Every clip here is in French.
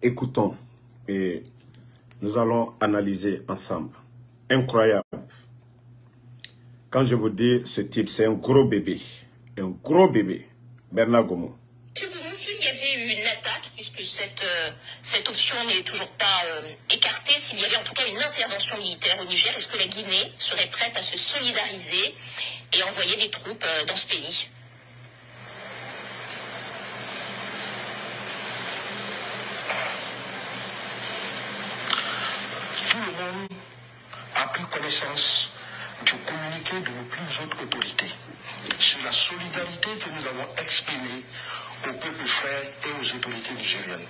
Écoutons et nous allons analyser ensemble. Incroyable. Quand je vous dis ce type, c'est un gros bébé. Un gros bébé. Bernard Gomo. S'il y avait eu une attaque, puisque cette option n'est toujours pas écartée, s'il y avait en tout cas une intervention militaire au Niger, est-ce que la Guinée serait prête à se solidariser et envoyer des troupes dans ce pays? Tout le monde a pris connaissance du communiqué de nos plus hautes autorités sur la solidarité que nous avons exprimée au peuple frère et aux autorités nigériennes.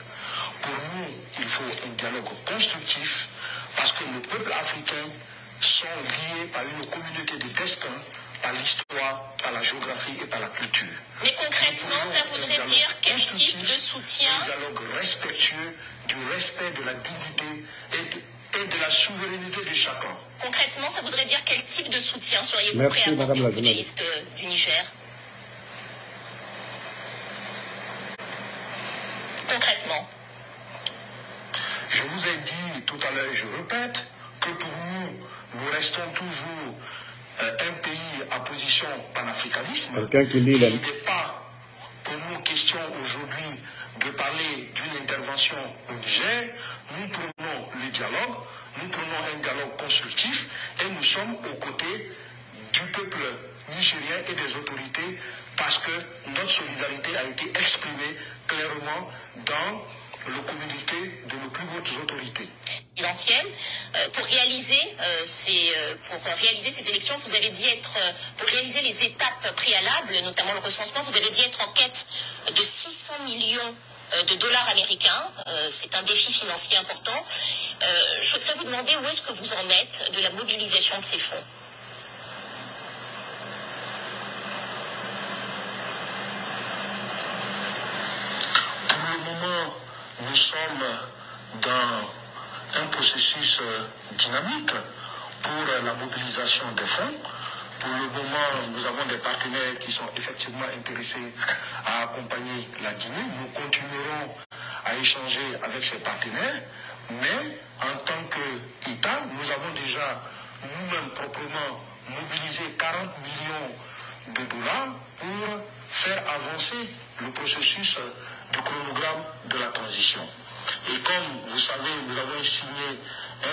Pour nous, il faut un dialogue constructif parce que nos peuples africains sont liés par une communauté de destin, par l'histoire, par la géographie et par la culture. Mais concrètement, ça voudrait dire quel type de soutien? Un dialogue respectueux du respect de la dignité et de la souveraineté de chacun. Concrètement, ça voudrait dire quel type de soutien seriez-vous prêt à apporter aux putschistes du Niger? Concrètement. Je vous ai dit tout à l'heure, je répète, que pour nous, nous restons toujours un pays à position panafricaniste. Il n'est pas pour nous question aujourd'hui de parler d'une intervention au Niger. Nous prenons le dialogue, nous prenons un dialogue constructif et nous sommes aux côtés du peuple nigérien et des autorités parce que notre solidarité a été exprimée clairement dans le communiqué de nos plus hautes autorités. Pour réaliser ces élections, vous avez dit pour réaliser les étapes préalables, notamment le recensement, vous avez dit être en quête de 600 millions de dollars américains. C'est un défi financier important. Je voudrais vous demander où est-ce que vous en êtes de la mobilisation de ces fonds. Pour le moment, nous sommes dans un processus dynamique pour la mobilisation des fonds. Pour le moment, nous avons des partenaires qui sont effectivement intéressés à accompagner la Guinée. Nous continuerons à échanger avec ces partenaires, mais en tant qu'État, nous avons déjà nous-mêmes proprement mobilisé 40 millions de dollars pour faire avancer le processus du chronogramme de la transition. Et comme vous savez, nous avons signé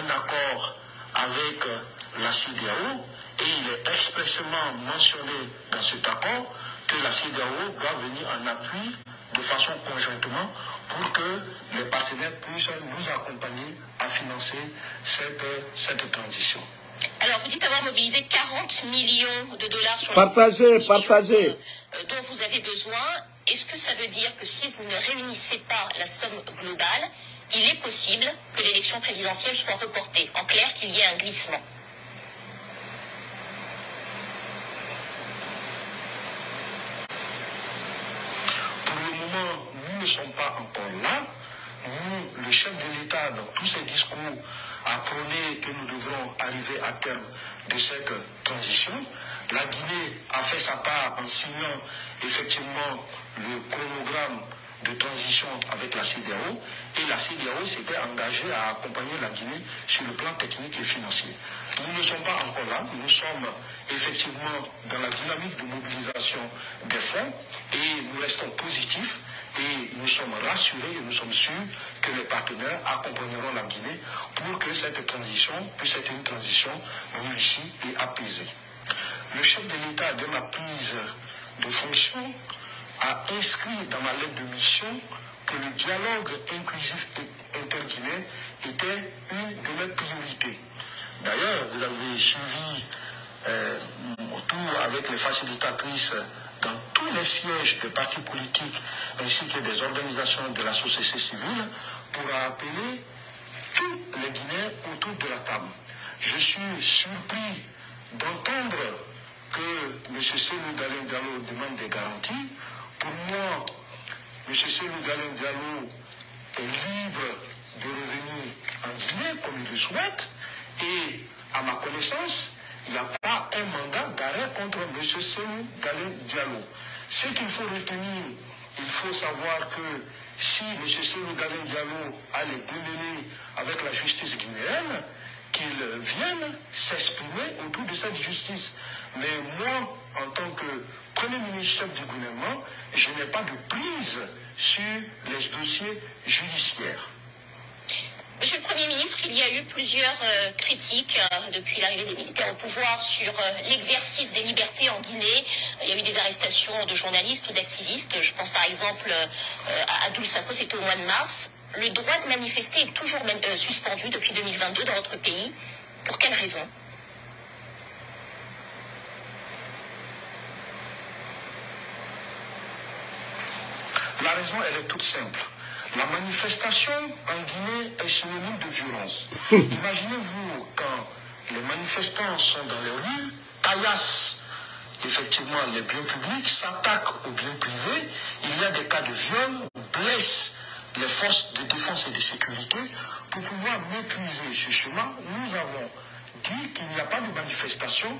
un accord avec la CEDEAO et il est expressément mentionné dans cet accord que la CEDEAO doit venir en appui de façon conjointement pour que les partenaires puissent nous accompagner à financer cette transition. Alors, vous dites avoir mobilisé 40 millions de dollars sur partagez dont vous avez besoin. Est-ce que ça veut dire que si vous ne réunissez pas la somme globale, il est possible que l'élection présidentielle soit reportée? En clair, qu'il y ait un glissement. Pour le moment, nous ne sommes pas encore là. Nous, le chef de l'État, dans tous ses discours, a prôné que nous devrons arriver à terme de cette transition. La Guinée a fait sa part en signant effectivement le chronogramme de transition avec la CEDEAO et la CEDEAO s'était engagée à accompagner la Guinée sur le plan technique et financier. Nous ne sommes pas encore là, nous sommes effectivement dans la dynamique de mobilisation des fonds et nous restons positifs et nous sommes rassurés et nous sommes sûrs que les partenaires accompagneront la Guinée pour que cette transition puisse être une transition réussie et apaisée. Le chef de l'État, dès ma prise de fonction, a inscrit dans ma lettre de mission que le dialogue inclusif interguinéen était une de mes priorités. D'ailleurs, vous avez suivi tout avec les facilitatrices dans tous les sièges des partis politiques ainsi que des organisations de la société civile pour appeler tous les Guinéens autour de la table. Je suis surpris d'entendre que M. Cellou Dalein Diallo demande des garanties. Pour moi, M. Cellou Dalein Diallo est libre de revenir en Guinée comme il le souhaite. Et à ma connaissance, il n'y a pas un mandat d'arrêt contre M. Cellou Dalein Diallo. Ce qu'il faut retenir, il faut savoir que si M. Cellou Dalein Diallo à les démêler avec la justice guinéenne, qu'ils viennent s'exprimer autour de cette justice. Mais moi, en tant que Premier ministre chef du gouvernement, je n'ai pas de prise sur les dossiers judiciaires. Monsieur le Premier ministre, il y a eu plusieurs critiques depuis l'arrivée des militaires au pouvoir sur l'exercice des libertés en Guinée. Il y a eu des arrestations de journalistes ou d'activistes. Je pense par exemple à Abdoul Sako, c'était au mois de mars. Le droit de manifester est toujours suspendu depuis 2022 dans votre pays. Pour quelle raison ? La raison, elle est toute simple. La manifestation en Guinée est synonyme de violence. Imaginez-vous quand les manifestants sont dans les rues, taillassent effectivement les biens publics, s'attaquent aux biens privés, il y a des cas de viol, blessent les forces de défense et de sécurité. Pour pouvoir maîtriser ce chemin, nous avons dit qu'il n'y a pas de manifestation,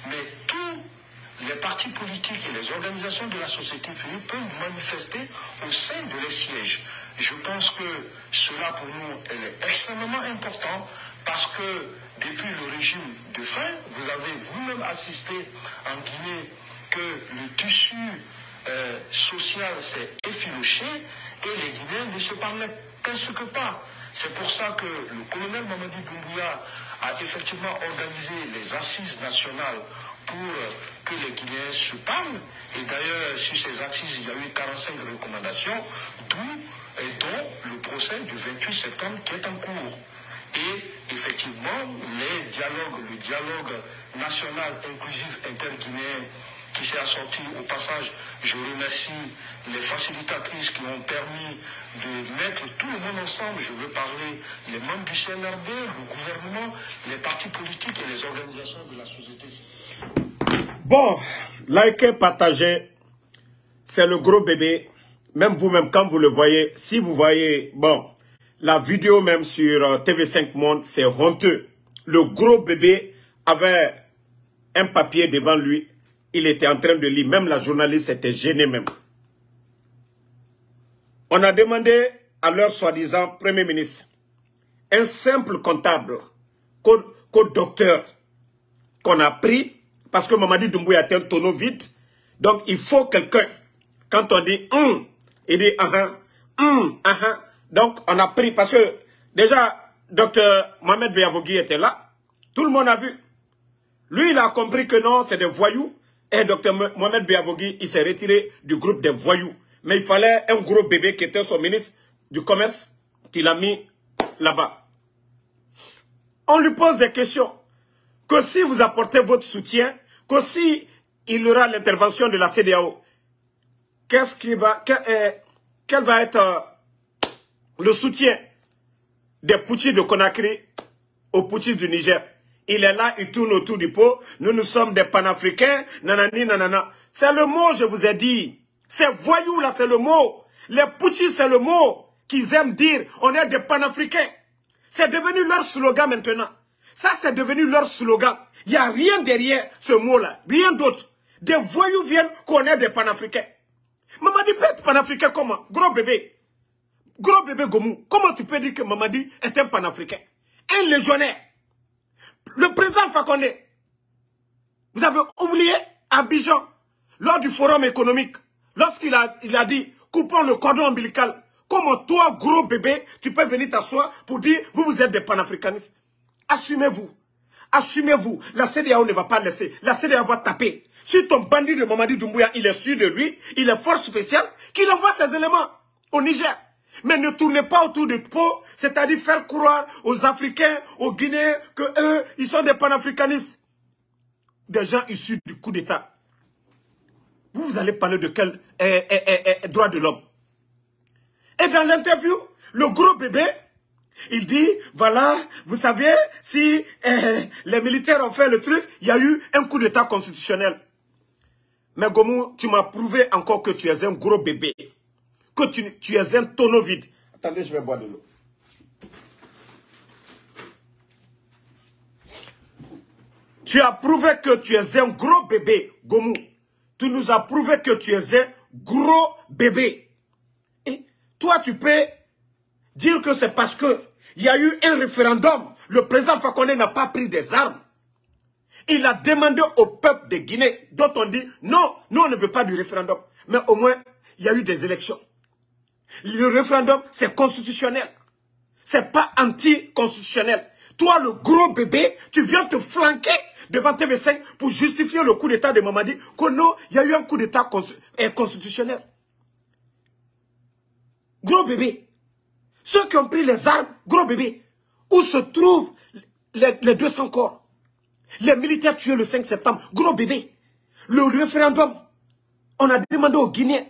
mais tous les partis politiques et les organisations de la société civile peuvent manifester au sein de les sièges. Je pense que cela pour nous est extrêmement important parce que depuis le régime de faim, vous avez vous-même assisté en Guinée que le tissu social s'est effiloché et les Guinéens ne se parlaient presque pas. C'est pour ça que le colonel Mamadi Doumbouya a effectivement organisé les assises nationales pour que les Guinéens se parlent. Et d'ailleurs, sur ces assises, il y a eu 45 recommandations, dont le procès du 28 septembre qui est en cours. Et effectivement, le dialogue national inclusif interguinéen qui s'est assorti au passage, je remercie les facilitatrices qui ont permis de mettre tout le monde ensemble. Je veux parler les membres du CNRD, le gouvernement, les partis politiques et les organisations de la société civile. Bon, likez, partagez, c'est le gros bébé. Même vous-même, quand vous le voyez, si vous voyez, bon, la vidéo même sur TV5 Monde, c'est honteux. Le gros bébé avait un papier devant lui. Il était en train de lire. Même la journaliste était gênée même. On a demandé à leur soi-disant Premier ministre, un simple comptable, co-docteur, qu'on a pris, parce que Mamadi Doumbouya était un tonneau vide. Donc il faut quelqu'un, quand on dit il dit Donc on a pris, parce que déjà, docteur Mohamed Biavogui était là. Tout le monde a vu. Lui, il a compris que non, c'est des voyous. Et docteur Mohamed Biavogui, il s'est retiré du groupe des voyous. Mais il fallait un gros bébé qui était son ministre du commerce, qu'il a mis là-bas. On lui pose des questions. Que si vous apportez votre soutien, que si il y aura l'intervention de la CEDEAO, quel va être le soutien des Poutchis de Conakry aux Poutchis du Niger? Il est là, il tourne autour du pot. Nous sommes des panafricains, nanani, nanana. C'est le mot, je vous ai dit. Ces voyous là, c'est le mot. Les Poutchis, c'est le mot qu'ils aiment dire. On est des panafricains. C'est devenu leur slogan maintenant. Ça, c'est devenu leur slogan. Il n'y a rien derrière ce mot-là. Rien d'autre. Des voyous viennent qu'on est des panafricains. Mamadi peut être panafricain comment? Gros bébé. Gros bébé Gomou. Comment tu peux dire que Mamadi est un panafricain? Un légionnaire. Le président Fakonde. Vous avez oublié Abidjan, lors du forum économique, lorsqu'il a dit, coupons le cordon ombilical. Comment toi, gros bébé, tu peux venir t'asseoir pour dire, vous êtes des panafricanistes? Assumez-vous. Assumez-vous. La CEDEAO ne va pas laisser. La CEDEAO va taper. Si ton bandit de Mamadi Doumbouya, il est sûr de lui, il est force spéciale, qu'il envoie ses éléments au Niger. Mais ne tournez pas autour du pot, c'est-à-dire faire croire aux Africains, aux Guinéens, que eux, ils sont des panafricanistes. Des gens issus du coup d'État. Vous allez parler de quel droit de l'homme? Et dans l'interview, le gros bébé, il dit, voilà, vous savez, si les militaires ont fait le truc, il y a eu un coup d'État constitutionnel. Mais Gomou, tu m'as prouvé encore que tu es un gros bébé. Que tu es un tonneau vide. Attendez, je vais boire de l'eau. Tu as prouvé que tu es un gros bébé, Gomou. Tu nous as prouvé que tu es un gros bébé. Et toi, tu peux dire que c'est parce que il y a eu un référendum, le président Alpha Condé n'a pas pris des armes. Il a demandé au peuple de Guinée, dont on dit, non, nous on ne veut pas du référendum. Mais au moins, il y a eu des élections. Le référendum, c'est constitutionnel. C'est pas anti-constitutionnel. Toi, le gros bébé, tu viens te flanquer devant TV5 pour justifier le coup d'état de Mamadi, que non, il y a eu un coup d'état constitutionnel. Gros bébé. Ceux qui ont pris les armes, gros bébé, où se trouvent les 200 corps? Les militaires tués le 5 septembre, gros bébé. Le référendum, on a demandé aux Guinéens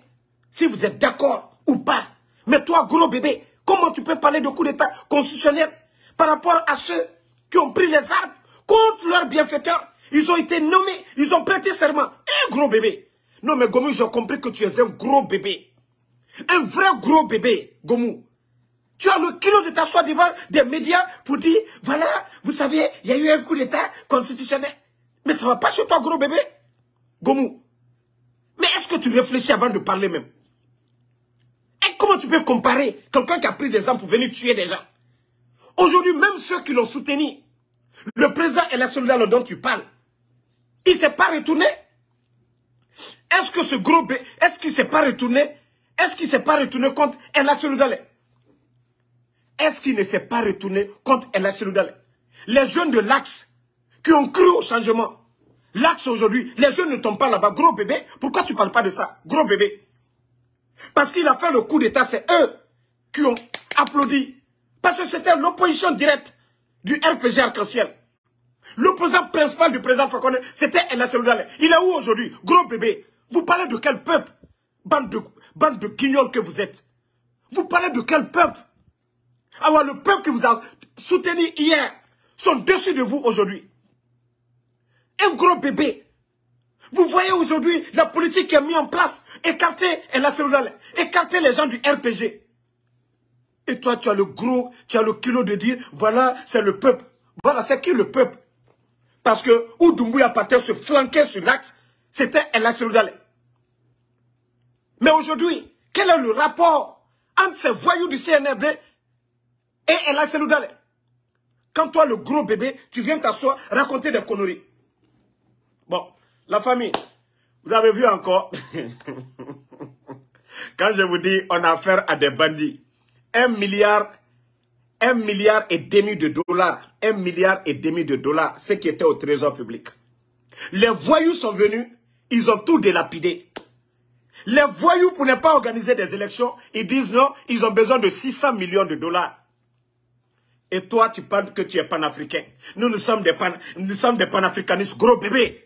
si vous êtes d'accord ou pas. Mais toi, gros bébé, comment tu peux parler de coup d'état constitutionnel par rapport à ceux qui ont pris les armes contre leurs bienfaiteurs? Ils ont été nommés, ils ont prêté serment. Gros bébé. Non mais Gomu, j'ai compris que tu es un gros bébé. Un vrai gros bébé, Gomu. Tu as le kilo de t'asseoir devant des médias pour dire, voilà, vous savez, il y a eu un coup d'état constitutionnel. Mais ça ne va pas chez toi, gros bébé. Gomu. Mais est-ce que tu réfléchis avant de parler même? Et comment tu peux comparer quelqu'un qui a pris des armes pour venir tuer des gens? Aujourd'hui, même ceux qui l'ont soutenu, le président et la soldat dont tu parles, il ne s'est pas retourné? Est-ce que ce gros bébé, est-ce qu'il ne s'est pas retourné? Est-ce qu'il ne s'est pas retourné contre El Assoulou-Dale? Est-ce qu'il ne s'est pas retourné contre El Assoulou-Dale? Les jeunes de l'Axe qui ont cru au changement. L'Axe aujourd'hui, les jeunes ne tombent pas là-bas. Gros bébé, pourquoi tu ne parles pas de ça? Gros bébé. Parce qu'il a fait le coup d'état, c'est eux qui ont applaudi. Parce que c'était l'opposition directe du RPG Arc-en-Ciel. L'opposant principal du président Fakonde, c'était El Assoulou-Dale. Il est où aujourd'hui? Gros bébé. Vous parlez de quel peuple? Bande de guignols que vous êtes. Vous parlez de quel peuple? Alors le peuple qui vous a soutenu hier sont dessus de vous aujourd'hui. Un gros bébé. Vous voyez aujourd'hui la politique qui est mise en place. Écarter El Assoulou-Dale. Écarter les gens du RPG. Et toi, tu as le kilo de dire, voilà, c'est le peuple. Voilà, c'est qui le peuple? Parce que où Doumbouya partait se flanquer sur l'axe, c'était El Assoulou-Dale. Mais aujourd'hui, quel est le rapport entre ces voyous du CNRD et El Assoulou-Dale? Quand toi, le gros bébé, tu viens t'asseoir, raconter des conneries. Bon, la famille, vous avez vu encore, quand je vous dis, on a affaire à des bandits, 1 milliard et demi de dollars, 1 milliard et demi de dollars, ce qui était au trésor public. Les voyous sont venus, ils ont tout délapidé. Les voyous, pour ne pas organiser des élections, ils disent non, ils ont besoin de 600 millions de dollars. Et toi, tu parles que tu es panafricain. Nous sommes des panafricanistes, gros bébé.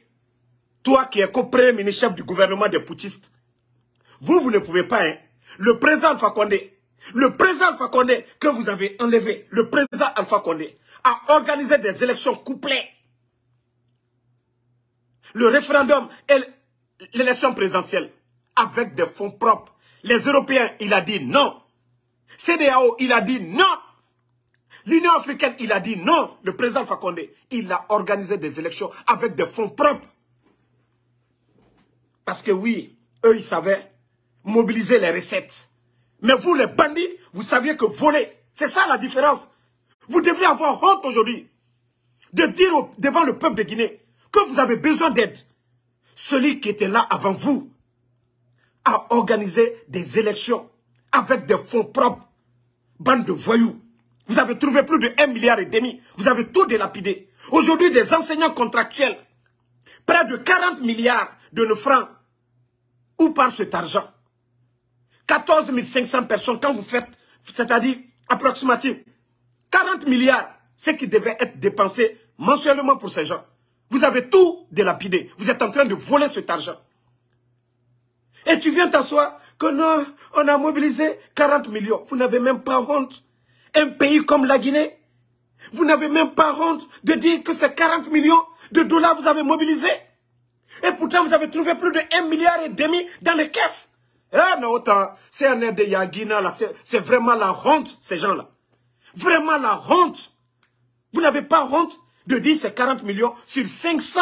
Toi qui es co-premier ministre-chef du gouvernement des poutistes. Vous ne pouvez pas, hein. Le président Alpha Condé que vous avez enlevé, le président Alpha Condé a organisé des élections couplées. Le référendum et l'élection présidentielle avec des fonds propres. Les Européens, il a dit non. CEDEAO, il a dit non. L'Union africaine, il a dit non. Le président Alpha Condé, il a organisé des élections avec des fonds propres. Parce que oui, eux, ils savaient mobiliser les recettes. Mais vous, les bandits, vous saviez que voler, c'est ça la différence. Vous devriez avoir honte aujourd'hui de dire devant le peuple de Guinée que vous avez besoin d'aide. Celui qui était là avant vous a organisé des élections avec des fonds propres. Bande de voyous. Vous avez trouvé plus de 1 milliard et demi. Vous avez tout délapidé. Aujourd'hui, des enseignants contractuels, près de 40 milliards de nos francs. Où part cet argent? 14 500 personnes, quand vous faites, c'est-à-dire approximativement 40 milliards, ce qui devait être dépensé mensuellement pour ces gens. Vous avez tout délapidé. Vous êtes en train de voler cet argent. Et tu viens t'asseoir que non, on a mobilisé 40 millions. Vous n'avez même pas honte. Un pays comme la Guinée, vous n'avez même pas honte de dire que c'est 40 millions de dollars que vous avez mobilisés. Et pourtant, vous avez trouvé plus de 1 milliard et demi dans les caisses. Eh non, autant, c'est un aide de Yagina, là, c'est vraiment la honte, ces gens-là. Vraiment la honte. Vous n'avez pas honte de dire c'est 40 millions sur 500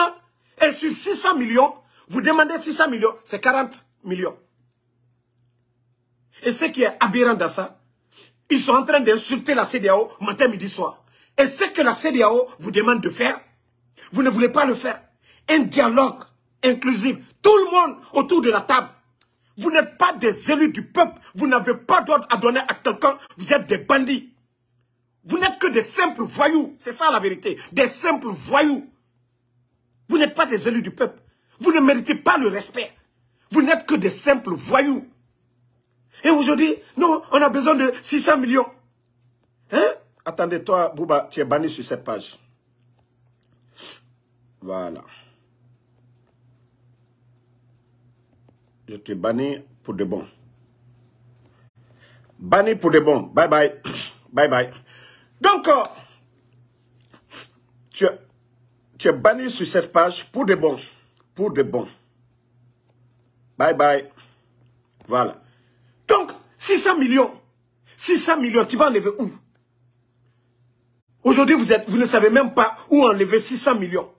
et sur 600 millions. Vous demandez 600 millions, c'est 40 millions. Et ce qui est aberrant dans ça, Ils sont en train d'insulter la CEDEAO matin, midi, soir. Et ce que la CEDEAO vous demande de faire, vous ne voulez pas le faire. Un dialogue inclusif. Tout le monde autour de la table. Vous n'êtes pas des élus du peuple. Vous n'avez pas d'ordre à donner à quelqu'un. Vous êtes des bandits. Vous n'êtes que des simples voyous. C'est ça la vérité. Des simples voyous. Vous n'êtes pas des élus du peuple. Vous ne méritez pas le respect. Vous n'êtes que des simples voyous. Et aujourd'hui, non, on a besoin de 600 millions. Hein? Attendez, toi, Bouba, tu es banni sur cette page. Voilà. Je te bannis pour de bon. Banni pour de bon. Bye bye. Bye bye. Donc, tu es banni sur cette page pour de bon. Pour de bon. Bye bye. Voilà. Donc, 600 millions. 600 millions, tu vas enlever où? Aujourd'hui, vous ne savez même pas où enlever 600 millions.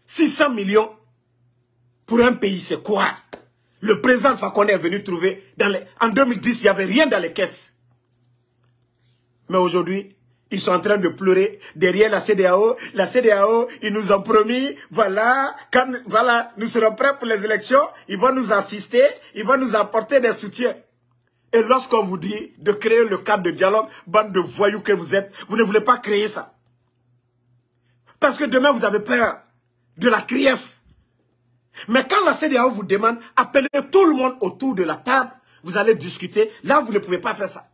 600 millions pour un pays, c'est quoi? Le président Fakonde est venu trouver, en 2010, il n'y avait rien dans les caisses. Mais aujourd'hui, ils sont en train de pleurer derrière la CEDEAO. La CEDEAO, ils nous ont promis, voilà, nous serons prêts pour les élections, ils vont nous assister, ils vont nous apporter des soutiens. Et lorsqu'on vous dit de créer le cadre de dialogue, bande de voyous que vous êtes, vous ne voulez pas créer ça. Parce que demain, vous avez peur de la CRIEF. Mais quand la CEDEAO vous demande, appelez tout le monde autour de la table, vous allez discuter, là, vous ne pouvez pas faire ça.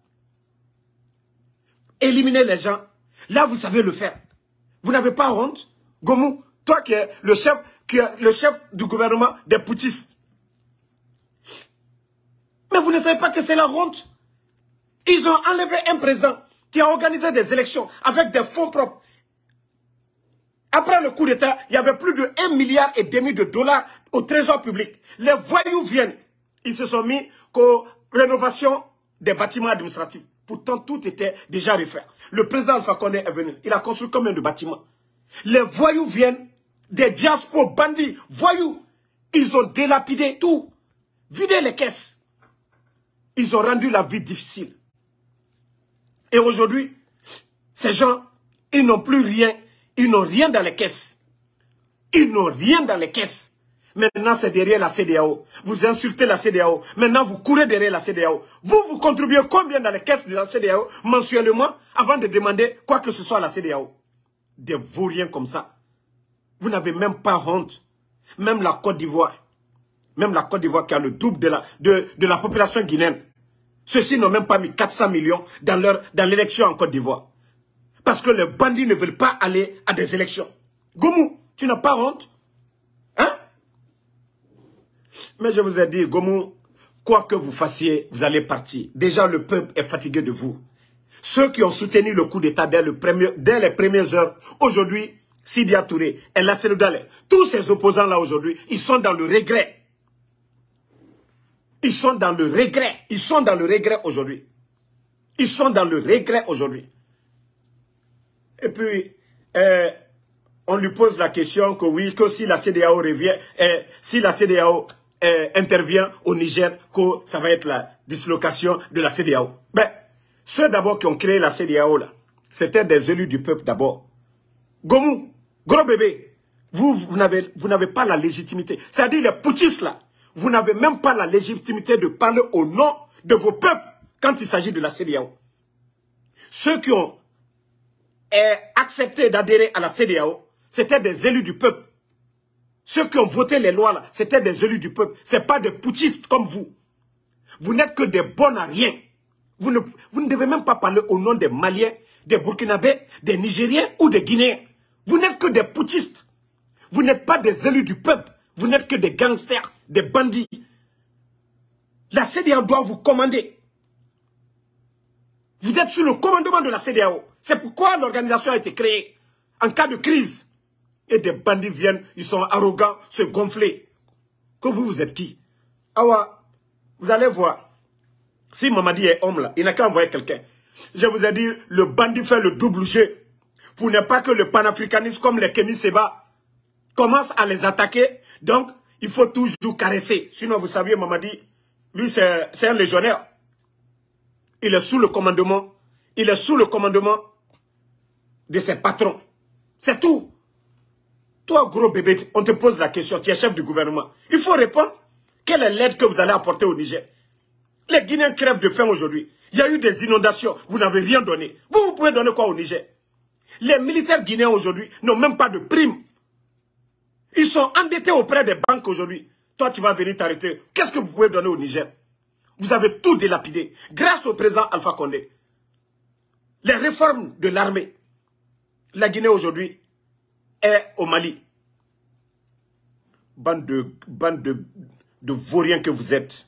Éliminer les gens, là, vous savez le faire. Vous n'avez pas honte? Gomou, toi qui es le chef du gouvernement des putschistes. Mais vous ne savez pas que c'est la honte. Ils ont enlevé un président qui a organisé des élections avec des fonds propres. Après le coup d'État, il y avait plus de 1,5 milliard de dollars au trésor public. Les voyous viennent. Ils se sont mis qu'aux rénovations des bâtiments administratifs. Pourtant, tout était déjà refait. Le président Alpha Condé est venu. Il a construit combien de bâtiments? Les voyous viennent, des diasporas, bandits, voyous. Ils ont délapidé tout. Vidé les caisses. Ils ont rendu la vie difficile. Et aujourd'hui, ces gens, ils n'ont plus rien. Ils n'ont rien dans les caisses. Ils n'ont rien dans les caisses. Maintenant, c'est derrière la CEDEAO. Vous insultez la CEDEAO. Maintenant, vous courez derrière la CEDEAO. Vous contribuez combien dans les caisses de la CEDEAO mensuellement avant de demander quoi que ce soit à la CEDEAO? Des vauriens comme ça. Vous n'avez même pas honte. Même la Côte d'Ivoire. Même la Côte d'Ivoire qui a le double de la population guinéenne. Ceux-ci n'ont même pas mis 400 millions dans l'élection en Côte d'Ivoire. Parce que les bandits ne veulent pas aller à des élections. Gomou, tu n'as pas honte? Hein? Mais je vous ai dit, Gomou, quoi que vous fassiez, vous allez partir. Déjà, le peuple est fatigué de vous. Ceux qui ont soutenu le coup d'État dès les premières heures, aujourd'hui, Sidia Touré, El Seloudale, tous ces opposants-là aujourd'hui, ils sont dans le regret. Ils sont dans le regret. Ils sont dans le regret aujourd'hui. Ils sont dans le regret aujourd'hui. Et puis, on lui pose la question que oui, que si la CEDEAO revient, si la CEDEAO intervient au Niger, que ça va être la dislocation de la CEDEAO. Ben, ceux d'abord qui ont créé la CEDEAO, là, c'était des élus du peuple d'abord. Gomou, gros bébé, vous n'avez pas la légitimité. C'est-à-dire les putschistes là, vous n'avez même pas la légitimité de parler au nom de vos peuples quand il s'agit de la CEDEAO. Ceux qui ont accepté d'adhérer à la CEDEAO, c'était des élus du peuple. Ceux qui ont voté les lois là, c'était des élus du peuple. Ce n'est pas des putschistes comme vous. Vous n'êtes que des bons à rien. Vous ne devez même pas parler au nom des Maliens, des Burkinabés, des Nigériens ou des Guinéens. Vous n'êtes que des putschistes. Vous n'êtes pas des élus du peuple. Vous n'êtes que des gangsters, des bandits. La CEDEAO doit vous commander. Vous êtes sous le commandement de la CEDEAO. C'est pourquoi l'organisation a été créée. En cas de crise. Et des bandits viennent, ils sont arrogants, se gonfler. Que vous êtes qui? Awa, vous allez voir. Si Mamadi est homme là, il n'a qu'à envoyer quelqu'un. Je vous ai dit, le bandit fait le double jeu. Pour ne pas que le panafricanisme comme les Kémy Seba commence à les attaquer. Donc, il faut toujours caresser. Sinon, vous saviez, Mamadi, lui, c'est un légionnaire. il est sous le commandement. Il est sous le commandement de ses patrons. C'est tout. Toi, gros bébé, on te pose la question, tu es chef du gouvernement. Il faut répondre. Quelle est l'aide que vous allez apporter au Niger? Les Guinéens crèvent de faim aujourd'hui. Il y a eu des inondations, vous n'avez rien donné. Vous pouvez donner quoi au Niger? Les militaires guinéens aujourd'hui n'ont même pas de prime. Ils sont endettés auprès des banques aujourd'hui. Toi, tu vas venir t'arrêter. Qu'est-ce que vous pouvez donner au Niger? Vous avez tout dilapidé. Grâce au président Alpha Condé. Les réformes de l'armée. La Guinée aujourd'hui est au Mali. Bande de vauriens que vous êtes.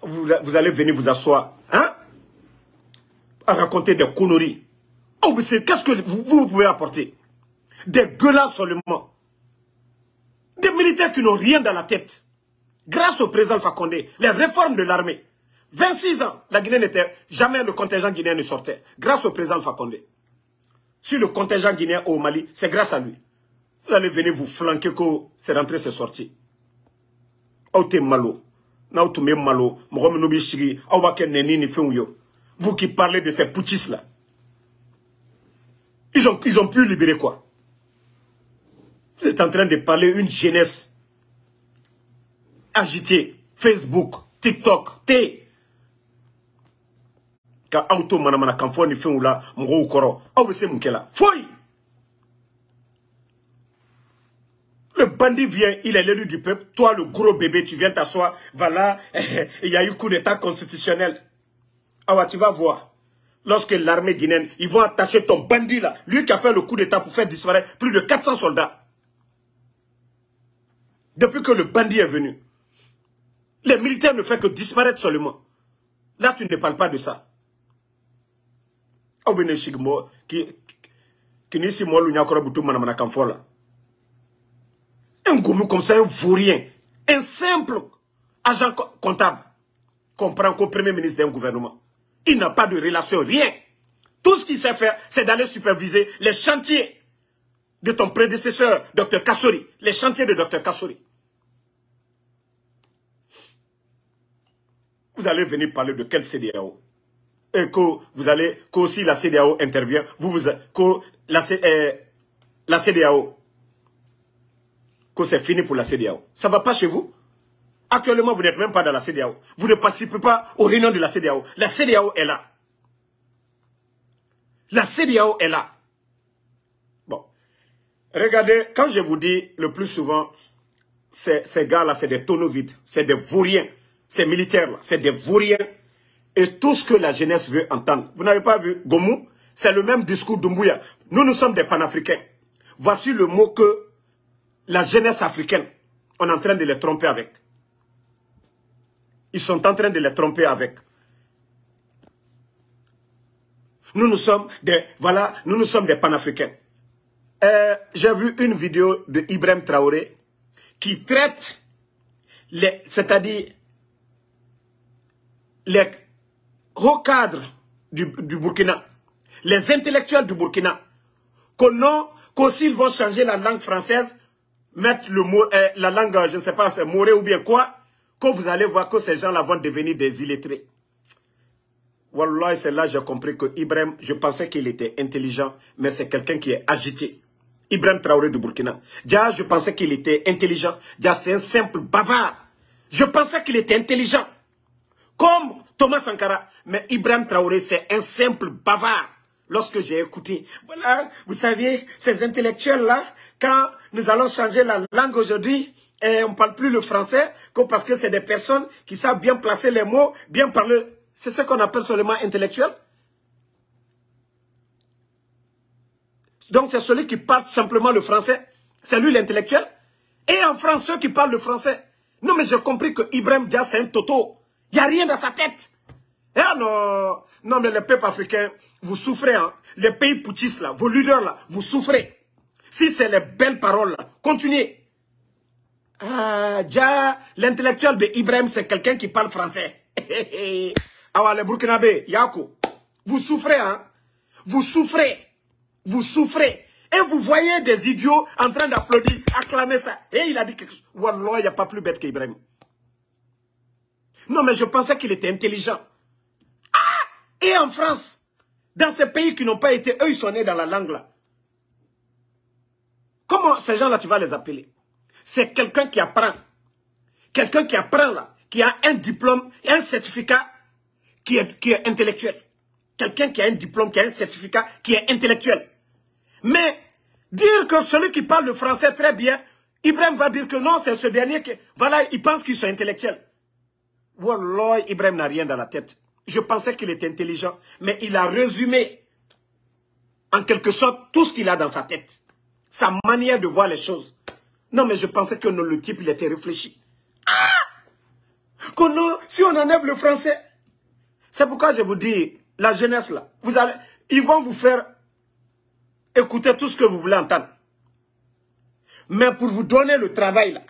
Vous allez venir vous asseoir. Hein? À raconter des conneries. Oh, mais qu'est-ce que vous pouvez apporter? Des gueulards seulement. Des militaires qui n'ont rien dans la tête. Grâce au président Alpha Condé, les réformes de l'armée. 26 ans, la Guinée n'était jamais, le contingent guinéen ne sortait. Grâce au président Alpha Condé. Si le contingent guinéen est au Mali, c'est grâce à lui. Vous allez venir vous flanquer que c'est rentré, c'est sorti. Oh, t'es malo. Malo. Vous qui parlez de ces poutistes là. Ils ont pu libérer quoi? Vous êtes en train de parler une jeunesse agitée. Facebook, TikTok, T. Quand auto manamana quand faut ni fait ou là, mon koro. Ah c'est mon là. Foy. Le bandit vient, il est l'élu du peuple. Toi, le gros bébé, tu viens t'asseoir. Voilà, il y a eu coup d'état constitutionnel. Ah ouais, tu vas voir. Lorsque l'armée guinéenne, ils vont attacher ton bandit là. Lui qui a fait le coup d'état pour faire disparaître plus de 400 soldats. Depuis que le bandit est venu. Les militaires ne font que disparaître seulement. Là, tu ne parles pas de ça. Ah oui, qui n'est si moi l'union encore boutou manamana kamfola. Un gourou comme ça, un vaurien, un simple agent comptable comprend qu'au premier ministre d'un gouvernement, il n'a pas de relation, rien. Tout ce qu'il sait faire, c'est d'aller superviser les chantiers de ton prédécesseur, Dr Kassori. Les chantiers de Dr Kassori. Vous allez venir parler de quel CEDEAO? Et que vous allez, que aussi la CEDEAO intervient, que la CEDEAO, que c'est fini pour la CEDEAO. Ça ne va pas chez vous? Actuellement, vous n'êtes même pas dans la CEDEAO. Vous ne participez pas aux réunions de la CEDEAO. La CEDEAO est là. La CEDEAO est là. Bon. Regardez, quand je vous dis le plus souvent, ces gars-là, c'est des tonneaux vides. C'est des vauriens. Ces militaires-là, c'est des vauriens. Et tout ce que la jeunesse veut entendre. Vous n'avez pas vu Gomou? C'est le même discours d'Umbuya. Nous sommes des panafricains. Voici le mot que la jeunesse africaine, on est en train de les tromper avec. Ils sont en train de les tromper avec. Nous sommes des panafricains. J'ai vu une vidéo de Ibrahim Traoré qui traite c'est-à-dire les hauts cadres du Burkina, les intellectuels du Burkina, que s'ils vont changer la langue française, mettre le mot, la langue, je ne sais pas, c'est moré ou bien quoi, que vous allez voir que ces gens-là vont devenir des illettrés. Wallah, c'est là que j'ai compris que Ibrahim, je pensais qu'il était intelligent, mais c'est quelqu'un qui est agité. Ibrahim Traoré du Burkina. Déjà, je pensais qu'il était intelligent. Déjà, c'est un simple bavard. Je pensais qu'il était intelligent. Comme Thomas Sankara. Mais Ibrahim Traoré, c'est un simple bavard. Lorsque j'ai écouté, voilà, vous savez, ces intellectuels-là, quand nous allons changer la langue aujourd'hui, on ne parle plus le français, parce que c'est des personnes qui savent bien placer les mots, bien parler. C'est ce qu'on appelle seulement intellectuel. Donc c'est celui qui parle simplement le français. C'est lui l'intellectuel. Et en France, ceux qui parlent le français. Non, mais j'ai compris que Ibrahim Dia, c'est un toto. Il n'y a rien dans sa tête. Ah non, non, mais les peuples africains, vous souffrez. Hein. Les pays poutistes, là, vos leaders, là, vous souffrez. Si c'est les belles paroles, là, continuez. Ah, Dia, l'intellectuel de Ibrahim, c'est quelqu'un qui parle français. Ah, les Burkinabés, Yako, vous souffrez, hein. Vous souffrez. Vous souffrez. Et vous voyez des idiots en train d'applaudir, acclamer ça. Et il a dit quelque chose. Wallah, il n'y a pas plus bête qu'Ibrahim. Non, mais je pensais qu'il était intelligent. Ah! Et en France, dans ces pays qui n'ont pas été, eux, ils sont nés dans la langue là. Comment ces gens-là, tu vas les appeler? C'est quelqu'un qui apprend. Quelqu'un qui apprend là, qui a un diplôme et un certificat qui est intellectuel. Quelqu'un qui a un diplôme, qui a un certificat qui est intellectuel. Mais dire que celui qui parle le français très bien, Ibrahim va dire que non, c'est ce dernier qui... Voilà, il pense qu'ils sont intellectuels. Wallah, Ibrahim n'a rien dans la tête. Je pensais qu'il était intelligent, mais il a résumé en quelque sorte tout ce qu'il a dans sa tête. Sa manière de voir les choses. Non, mais je pensais que non, le type, il était réfléchi. Ah! Que non, si on enlève le français... C'est pourquoi je vous dis, la jeunesse là, ils vont vous faire écouter tout ce que vous voulez entendre. Mais pour vous donner le travail là,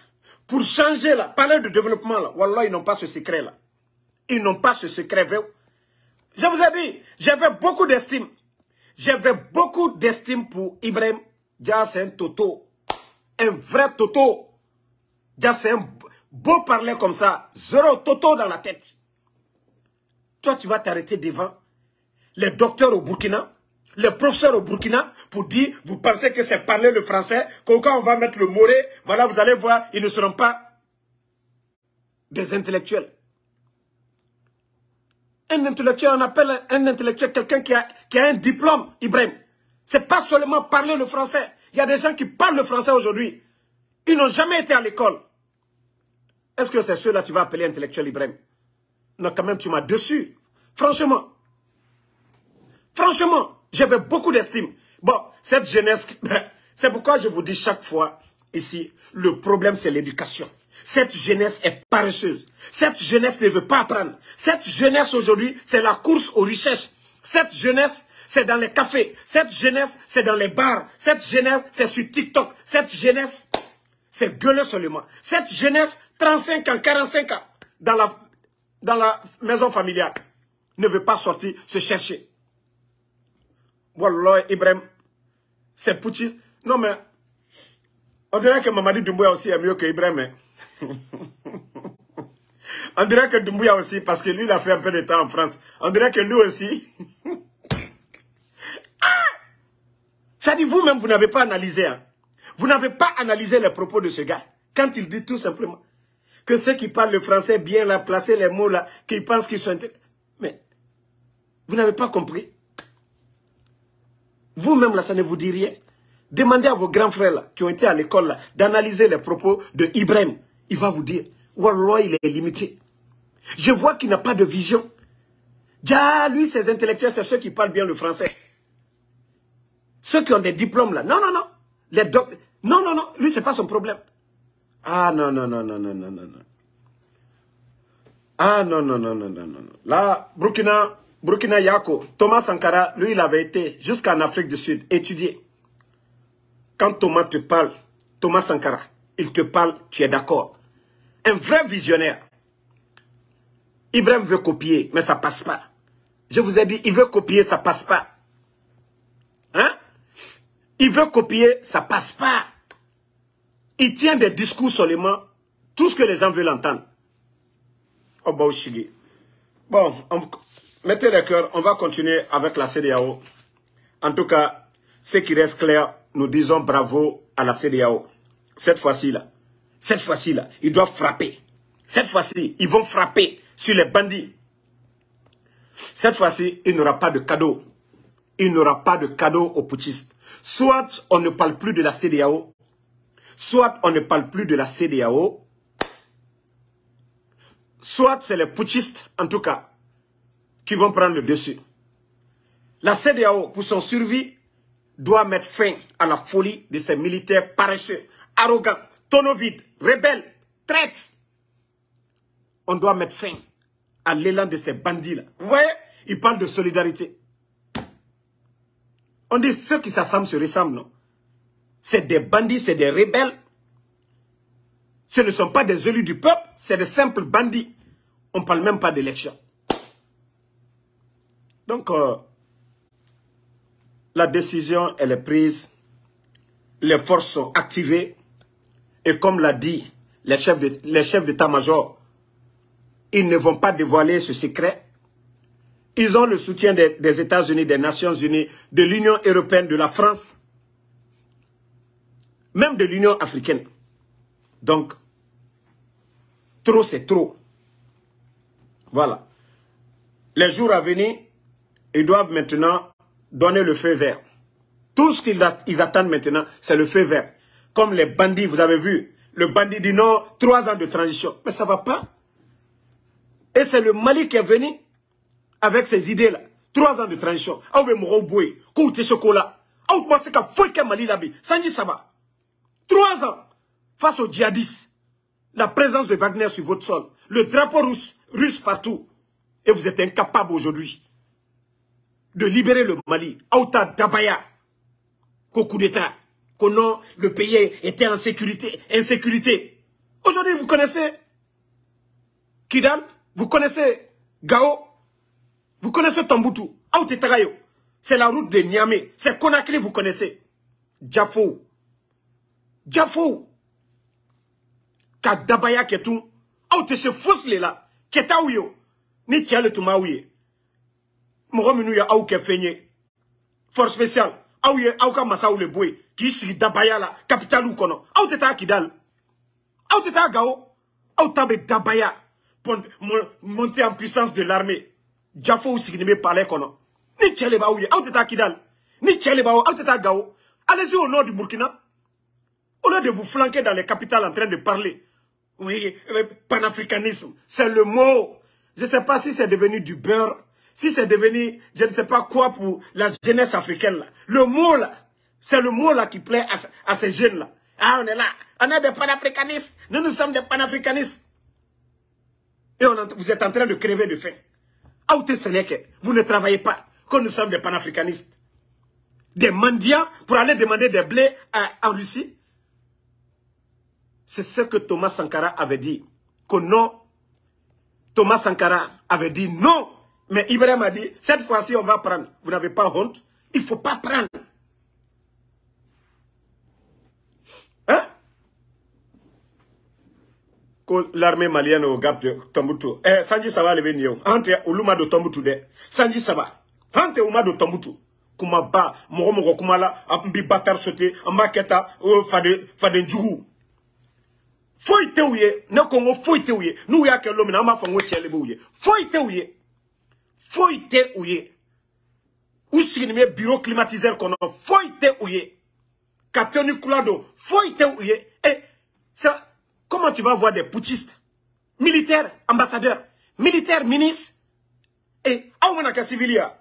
pour changer là, parler de développement là, wallah, ils n'ont pas ce secret là. Ils n'ont pas ce secret. Je vous ai dit, j'avais beaucoup d'estime. J'avais beaucoup d'estime pour Ibrahim. Dia, c'est un toto. Un vrai toto. Dia, c'est un beau parler comme ça. Zéro toto dans la tête. Toi, tu vas t'arrêter devant les docteurs au Burkina, les professeurs au Burkina, pour dire, vous pensez que c'est parler le français, quand on va mettre le moré, voilà, vous allez voir, ils ne seront pas des intellectuels. Un intellectuel, on appelle un intellectuel quelqu'un qui a un diplôme, Ibrahim. C'est pas seulement parler le français. Il y a des gens qui parlent le français aujourd'hui. Ils n'ont jamais été à l'école. Est-ce que c'est ceux-là que tu vas appeler intellectuel, Ibrahim? Non, quand même, tu m'as déçu. Franchement. Franchement, j'avais beaucoup d'estime. Bon, cette jeunesse, c'est pourquoi je vous dis chaque fois, ici, le problème, c'est l'éducation. Cette jeunesse est paresseuse. Cette jeunesse ne veut pas apprendre. Cette jeunesse, aujourd'hui, c'est la course aux richesses. Cette jeunesse, c'est dans les cafés. Cette jeunesse, c'est dans les bars. Cette jeunesse, c'est sur TikTok. Cette jeunesse, c'est gueuler seulement. Cette jeunesse, 35 ans, 45 ans, dans la maison familiale, ne veut pas sortir se chercher. Wallah, Ibrahim, c'est putschiste. Non, mais on dirait que Mamadi Doumbouya aussi est mieux que Ibrahim. On dirait que Doumbouya aussi, parce que lui, il a fait un peu de temps en France. On dirait que lui aussi. Ça dit, vous-même, vous n'avez pas analysé. Hein. Vous n'avez pas analysé les propos de ce gars. Quand il dit tout simplement que ceux qui parlent le français bien, là, placer les mots là, qu'ils pensent qu'ils sont... Mais, vous n'avez pas compris. Vous-même, là, ça ne vous dit rien. Demandez à vos grands frères, là, qui ont été à l'école, là, d'analyser les propos de Ibrahim. Il va vous dire, wallah, il est limité. Je vois qu'il n'a pas de vision. Déjà, lui, ses intellectuels, c'est ceux qui parlent bien le français. Ceux qui ont des diplômes, là. Non, non, non. Les non, non, non. Lui, c'est pas son problème. Ah, non, non, non, non, non, non, non. Ah, non, non, non, non, non, non. Là, Burkina Yako, Thomas Sankara, lui, il avait été jusqu'en Afrique du Sud, étudié. Quand Thomas te parle, Thomas Sankara, il te parle, tu es d'accord. Un vrai visionnaire. Ibrahim veut copier, mais ça passe pas. Je vous ai dit, il veut copier, ça passe pas. Hein? Il veut copier, ça passe pas. Il tient des discours seulement, tout ce que les gens veulent entendre. Oh, bah, bon, mettez les cœurs, on va continuer avec la CEDEAO. En tout cas, ce qui reste clair, nous disons bravo à la CEDEAO. Cette fois-ci-là, ils doivent frapper. Cette fois-ci, ils vont frapper sur les bandits. Cette fois-ci, il n'y aura pas de cadeau. Il n'y aura pas de cadeau aux putschistes. Soit on ne parle plus de la CEDEAO, soit on ne parle plus de la CEDEAO, soit c'est les putschistes, en tout cas, qui vont prendre le dessus. La CEDEAO, pour son survie, doit mettre fin à la folie de ces militaires paresseux, arrogants, tonneaux vides, rebelles, traîtres. On doit mettre fin à l'élan de ces bandits-là. Vous voyez, ils parlent de solidarité. On dit ceux qui s'assemblent se ressemblent, non? C'est des bandits, c'est des rebelles. Ce ne sont pas des élus du peuple, c'est des simples bandits. On ne parle même pas d'élection. Donc, la décision, elle est prise. Les forces sont activées. Et comme l'a dit les chefs d'état-major ils ne vont pas dévoiler ce secret. Ils ont le soutien des États-Unis, des Nations Unies, de l'Union européenne, de la France, même de l'Union africaine. Donc, trop c'est trop. Voilà. Les jours à venir, ils doivent maintenant donner le feu vert. Tout ce qu'ils attendent maintenant, c'est le feu vert. Comme les bandits, vous avez vu, le bandit dit non, 3 ans de transition. Mais ça ne va pas. Et c'est le Mali qui est venu avec ces idées-là. 3 ans de transition. Ah oui, mon boué, côté chocolat. Ah oui, c'est qu'à fouille Mali là-bas. Ça dit ça va. 3 ans face aux djihadistes. La présence de Wagner sur votre sol. Le drapeau russe partout. Et vous êtes incapable aujourd'hui de libérer le Mali. Aouta Dabaya. Qu'au coup d'État. Que non, le pays était en sécurité. Insécurité. Aujourd'hui, vous connaissez Kidal. Vous connaissez Gao. Vous connaissez Tombouctou. Aouta Tagayo. C'est la route de Niamey. C'est Conakry, vous connaissez. Djafo. Djafo. Kadabaya Ketou. Aouta se fausse là. Tchetaouyo. Ni tiale Toumaouye. Mourominou ya Aouke Feigné. Force spéciale. Aouye Aouka Massaou le Boué. Qui siri Dabaya la. Capitale ou kono. Aouta Kidal. Aouta Gao. Aouta Dabaya. Monter en puissance de l'armée. Djafo ou Signime Palais kono. Ni tiale Baouye. Aouta Kidal. Ni tiale Bao. Aouta Gao. Allez-y au nord du Burkina. Au lieu de vous flanquer dans les capitales en train de parler. Oui, panafricanisme. C'est le mot. Je ne sais pas si c'est devenu du beurre, si c'est devenu, je ne sais pas quoi pour la jeunesse africaine là. Le mot là, c'est le mot là qui plaît à ces jeunes là. Ah, on est là, on est des panafricanistes, nous sommes des panafricanistes. Et vous êtes en train de crever de faim. Aouté Sénéque, vous ne travaillez pas, quand nous sommes des panafricanistes. Des mendiants pour aller demander des blés en Russie. C'est ce que Thomas Sankara avait dit, que non. Thomas Sankara avait dit non. Mais Ibrahim a dit, cette fois-ci, on va prendre. Vous n'avez pas honte? Il ne faut pas prendre. Hein? L'armée malienne au Gap de Tombouctou. Sanji Saba le Benio. Entre Ouluma de Tombouctou de. Sanji Saba. Entre Ouluma de Tombouctou. Kumaba, Moromo Kumala, Ambi Batar Sote, Amaketa, Faden Djougou. Foyte ouye, ne kongo foyte ouye. Nous ya ke l'homme na ma fango tchele ouye. Foyte ouye. Foyte ouye. Ou signime bureau climatiseur kono. Foyte ouye. Katoni Koulado. Foyte ouye. Et ça, comment tu vas voir des putschistes, militaires, ambassadeurs, militaires, ministres, et aoumanaka civilia.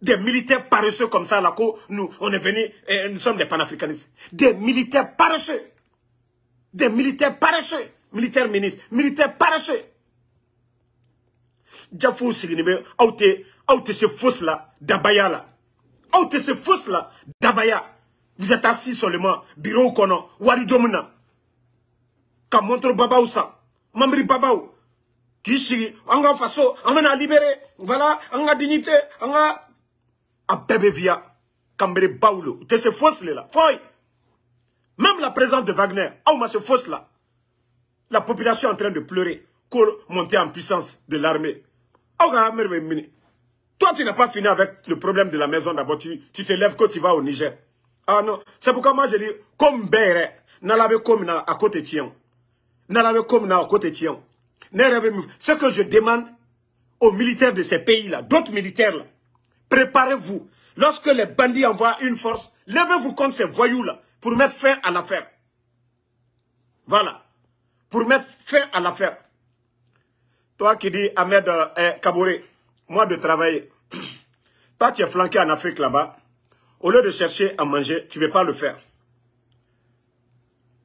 Des militaires paresseux comme ça là, nous, on est venus, nous sommes des panafricanistes. Des militaires paresseux. Des militaires paresseux, militaires ministres, militaires paresseux. Djafou Siginime, aouté ce fausse là, Dabaya là. Aouté ce fausse là, Dabaya. Vous êtes assis seulement, bureau kono, Waridomuna. Kamontro Babaou ça, Mamri Babaou. Qui sigi, anga faso, anga libéré, voilà, anga dignité, anga. A bébé via, Kambere Baoulo. T'es ce fausse là, foy. Même la présence de Wagner, se fausse là. La population est en train de pleurer. Pour monter en puissance de l'armée. Toi, tu n'as pas fini avec le problème de la maison d'abord. Tu te lèves quand tu vas au Niger. Ah non. C'est pourquoi moi je dis, comme Béré, n'alave comme à côté tien. N'alave comme à côté tien. Ce que je demande aux militaires de ces pays-là, d'autres militaires là, préparez-vous. Lorsque les bandits envoient une force, levez-vous contre ces voyous-là. Pour mettre fin à l'affaire. Voilà. Pour mettre fin à l'affaire. Toi qui dis Ahmed Kaboré, moi de travailler. Toi tu es flanqué en Afrique là-bas. Au lieu de chercher à manger, tu ne veux pas le faire.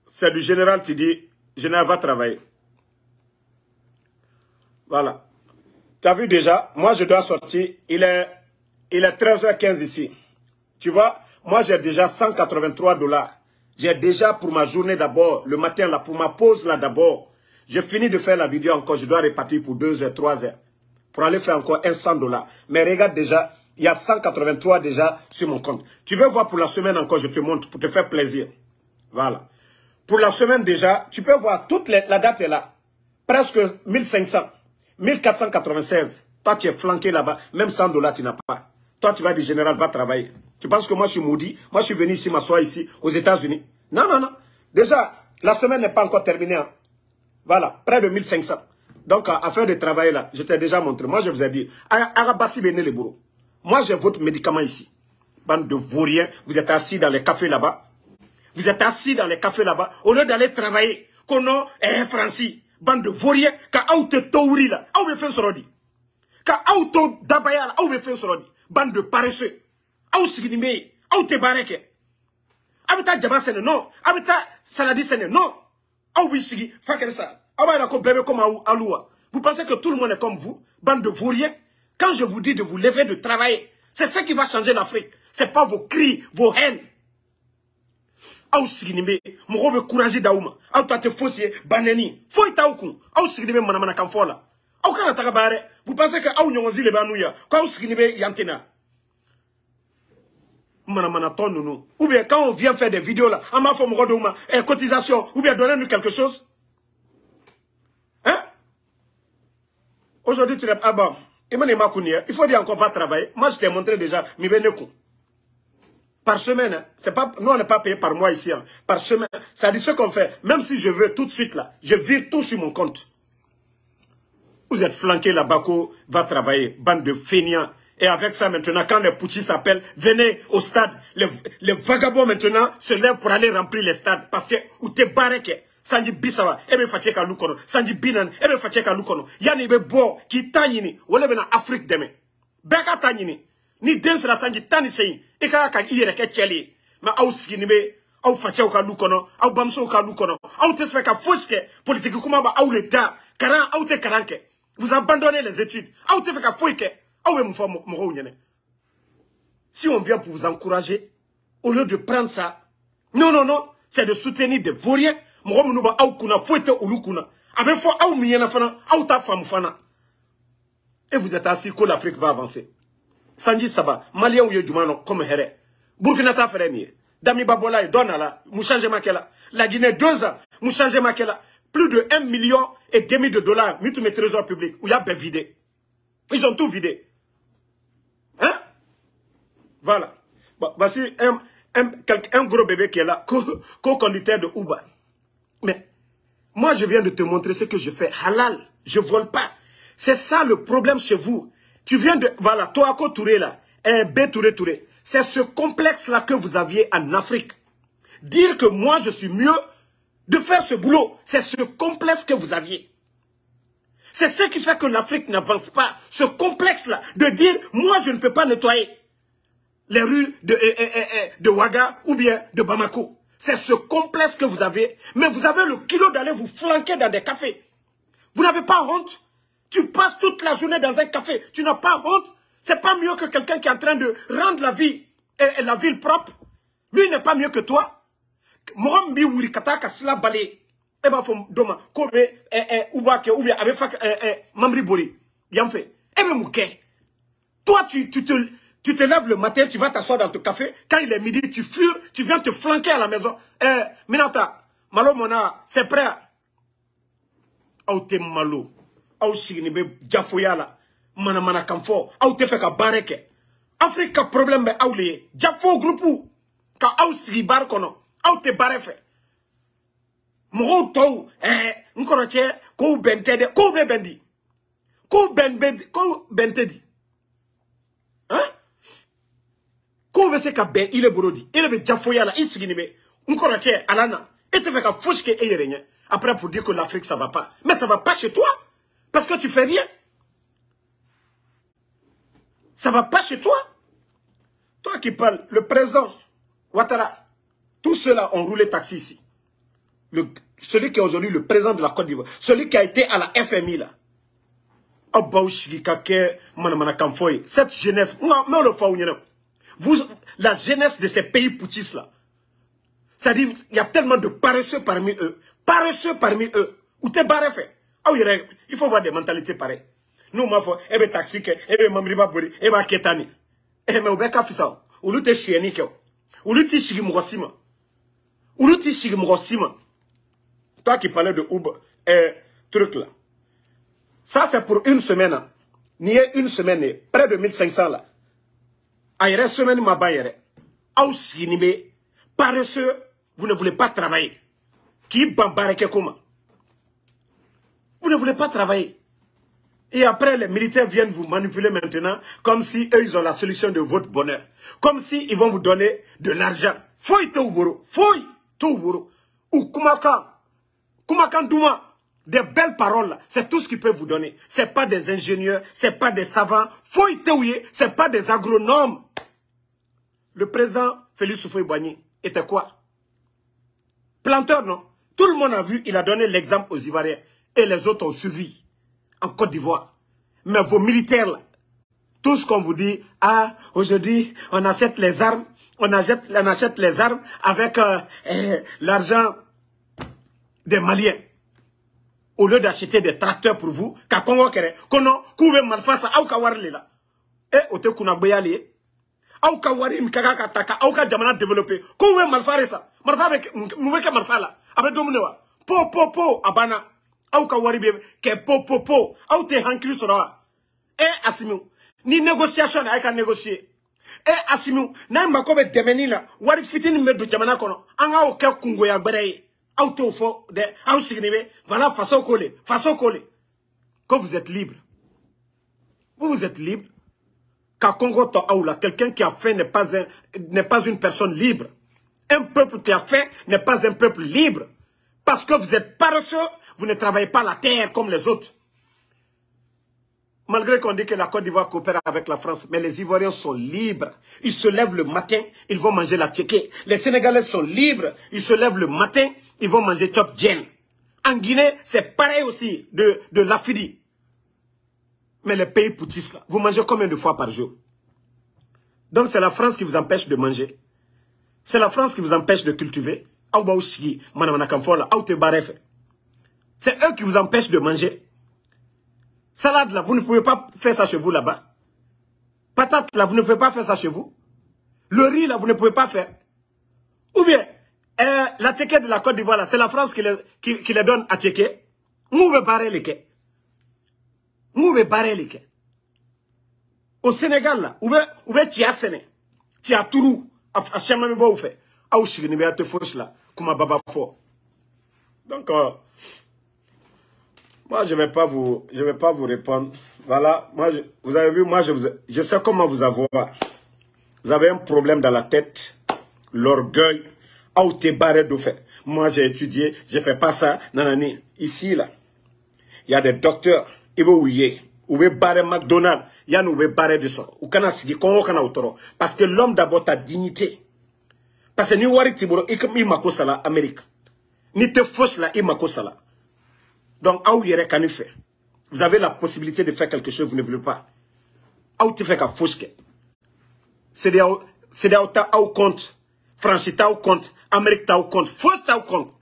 C'est du général, tu dis, général va travailler. Voilà. Tu as vu déjà, moi je dois sortir, il est 13h15 ici. Tu vois? Moi, j'ai déjà 183 $. J'ai déjà pour ma journée d'abord, le matin là, pour ma pause là d'abord. J'ai fini de faire la vidéo encore, je dois répartir pour 2 heures, 3 heures. Pour aller faire encore 100 $. Mais regarde déjà, il y a 183 déjà sur mon compte. Tu veux voir pour la semaine encore, je te montre pour te faire plaisir. Voilà. Pour la semaine déjà, tu peux voir, toute la date est là. Presque 1500. 1496. Toi, tu es flanqué là-bas. Même 100 $, tu n'as pas. Toi, tu vas dire, général, va travailler. Tu penses que moi, je suis maudit? Moi, je suis venu ici, m'asseoir ici, aux États-Unis. Non, non, non. Déjà, la semaine n'est pas encore terminée. Hein. Voilà, près de 1500. Donc, à faire de travail là, je t'ai déjà montré. Moi, je vous ai dit, Arabassi, venez les bourreaux. Moi, j'ai votre médicament ici. Bande de vauriens, vous êtes assis dans les cafés là-bas. Vous êtes assis dans les cafés là-bas. Au lieu d'aller travailler, qu'on a, Francis, bande de vauriens, quand vous te touri là, vous me faites ce rodi. Quand vous te dabaya là, vous me faites ce rodi. Bande de paresseux. Vous signifiez, vous te barreke. Abita Djaba Sene, non. Abita Saladi Sene, non. Vous wishigi, fakere ça. Vous pensez que tout le monde est comme vous, bande de vauriens? Quand je vous dis de vous lever, de travailler, c'est ça qui va changer l'Afrique. Ce n'est pas vos cris, vos haines. Aou signime, mon robe courageux d'Aouma. Aou tate fossier, banani. Faut y taoukun. Aou signime, manamana kamfola. Aou kanataka bare. Vous pensez que Aou nyonzi le banouya. Quand aou signime, yantena. Manamana ton nounou. Ou bien quand on vient faire des vidéos là, en ma forme rodouma, cotisation, ou bien donnez-nous quelque chose. Hein? Aujourd'hui, tu n'es pas bon. Il faut dire encore va travailler. Moi, je t'ai montré déjà, par semaine, hein. C'est pas, nous, on n'est pas payé par mois ici. Hein. Par semaine, ça dit ce qu'on fait. Même si je veux tout de suite là, je vire tout sur mon compte. Vous êtes flanqués là, Bako va travailler, bande de feignants. Et avec ça maintenant, quand les Poutis s'appellent, venez au stade. Les vagabonds maintenant se lèvent pour aller remplir les stades. Parce que, ou te barreke. Sanji bisawa, ebe facheka lukono. Sanji binan, ebe facheka lukono. Yani ebe bo, ki tanyini, wale bena Afrique deme. Beka tanyini, ni dens la sanji tani seyi, eka ka ire ke cheli. Ma au skinime, au facheka lukono, au bamso ka lukono, au tesfeka foske, politique kumaba au l'État, karan, au te karanke. Vous abandonnez les études, au te feka foike, au e moufa moro nyene. Si on vient pour vous encourager, au lieu de prendre ça, non, non, non, c'est de soutenir des vauriens. Et vous êtes assis que l'Afrique va avancer. Sanji Saba, Malien ou Yedjumano, comme Here. Burkina Faso, Dami Babola, Donala, Mouchanje Makela. La Guinée, 2 ans, Mouchanje Makela. Plus de 1,5 million de dollars, mis tous mes trésors publics, où il y a bien vidé. Ils ont tout vidé. Hein? Voilà. Bon, voici un gros bébé qui est là, co-conducteur de Uber. Mais moi, je viens de te montrer ce que je fais. Halal, je ne vole pas. C'est ça le problème chez vous. Tu viens de... Voilà, Toako Touré là, B Touré Touré. C'est ce complexe-là que vous aviez en Afrique. Dire que moi, je suis mieux de faire ce boulot. C'est ce complexe que vous aviez. C'est ce qui fait que l'Afrique n'avance pas. Ce complexe-là, de dire, moi, je ne peux pas nettoyer les rues de Ouaga ou bien de Bamako. C'est ce complexe que vous avez. Mais vous avez le kilo d'aller vous flanquer dans des cafés. Vous n'avez pas honte. Tu passes toute la journée dans un café. Tu n'as pas honte. C'est pas mieux que quelqu'un qui est en train de rendre la vie et la ville propre. Lui n'est pas mieux que toi. Mohambi wuri kataka sila balé. Eba fom doma kobe ubake ou bien avec mamri bori. Yamfe. Ebe mouke. Toi tu te lèves le matin, tu vas t'asseoir dans ton café. Quand il est midi, tu fures, tu viens te flanquer à la maison. Minata, malo mona, c'est prêt. Ou te malo. Ou signibe jafoya la. Mana kamfo. Ou te fait ka bareke. Afrique a problème be ou lié. Jafo groupe. Ka ou sigi bar kono. Ou te barefe. Mou tou. Nkoroche. Kou bentede. Kou be bendi. Kou bentedi. Hein? Quand c'est que ben il est brodi, il est jafoya là, il s'ignibe, on connaît alana, et tu fais qu'à fouche que est rien. Après pour dire que l'Afrique ça va pas, mais ça va pas chez toi, parce que tu fais rien. Ça va pas chez toi. Toi qui parles, le président Ouattara, tous ceux-là ont roulé taxi ici. Celui qui est aujourd'hui le président de la Côte d'Ivoire, celui qui a été à la FMI là. Cette jeunesse, mais on le fait. La jeunesse de ces pays poutistes là, c'est-à-dire, il y a tellement de paresseux parmi eux. Paresseux parmi eux. Où t'es barré fait? Il faut voir des mentalités pareilles. Nous, ma foi, ebe taxi, ebe mamriba bori, ebe ketani. Mais au beka fisa, ou l'outé chieni keo. Ou l'outé chigimrosima. Ou l'outé chigimrosima. Toi qui parlais de Uber, truc là. Ça, c'est pour une semaine. N'y a une semaine, près de 1500 là. Aïe, semaine, ma baille. Aousinibé, paresseux, vous ne voulez pas travailler. Qui bambareke comment? Vous ne voulez pas travailler. Et après, les militaires viennent vous manipuler maintenant, comme si eux, ils ont la solution de votre bonheur. Comme si ils vont vous donner de l'argent. Foy Touboro, Foy Touboro, ou Kumakan Douma. Des belles paroles, c'est tout ce qu'ils peuvent vous donner. Ce n'est pas des ingénieurs, ce n'est pas des savants. Foy Teouye, ce n'est pas des agronomes. Le président Félix Houphouët-Boigny était quoi? Planteur, non? Tout le monde a vu, il a donné l'exemple aux Ivoiriens. Et les autres ont suivi en Côte d'Ivoire. Mais vos militaires, là, tout ce qu'on vous dit, ah, aujourd'hui, on achète les armes, on achète les armes avec l'argent des Maliens. Au lieu d'acheter des tracteurs pour vous, qu'à Congo Kere, kono, koube malfasa, au kawarle là. Et au te kuna boyali, au kawari mkaka taka, au ka jamana développé, koube malfare ça. Malfa avec, mouveke malfa là. Avec dominewa. Po, abana. Au kawari bebe, ke po, au te hankli sora. Et Asimou, ni négociation, aïka négocier. Et Asimou, na makobe demeni là, wari fitini medu jamana kono, anga o ke kungo ya bereye. Voilà, façon collée. Quand vous êtes libre, vous êtes libre. Quand Congo Taoula, quelqu'un qui a faim n'est pas une personne libre. Un peuple qui a faim n'est pas un peuple libre. Parce que vous êtes paresseux, vous ne travaillez pas la terre comme les autres. Malgré qu'on dit que la Côte d'Ivoire coopère avec la France, mais les Ivoiriens sont libres. Ils se lèvent le matin, ils vont manger la tchéké. Les Sénégalais sont libres, ils se lèvent le matin, ils vont manger chop djen. En Guinée, c'est pareil aussi de l'Afidi. Mais les pays poutistes, là, vous mangez combien de fois par jour? Donc c'est la France qui vous empêche de manger. C'est la France qui vous empêche de cultiver. C'est eux qui vous empêchent de manger. Salade là, vous ne pouvez pas faire ça chez vous là-bas. Patate là, vous ne pouvez pas faire ça chez vous. Le riz là, vous ne pouvez pas faire. Ou bien, la tchéké de la Côte d'Ivoire là, c'est la France qui les donne à tchéké. Moube barré les quais. Au Sénégal là, où tu as Séné, tu as Tourou, à Chamamebo ou fait. Ah ou chigni be te fausse là, comme un baba fort. Donc moi, je vais pas vous répondre. Voilà, moi, vous avez vu, moi, je sais comment vous avoir. Vous avez un problème dans la tête, l'orgueil, ou t'es barré de fait. Moi, j'ai étudié, je fais pas ça, nanani. Ici, là, il y a des docteurs, ils vont ouiller, ou barré McDonald's, il y a nous barré de ça. Ou kana sigi, kongo kana autoro. Parce que l'homme d'abord ta dignité. Parce que ni wari tiboro, il m'a ça là, Amérique. Ni te fausse là, il m'a ça là. Donc, vous avez la possibilité de faire quelque chose, vous ne voulez pas. Tu fais qu'à fausse. C'est des au compte. Franchise au compte. Amérique au compte. Fausse au compte.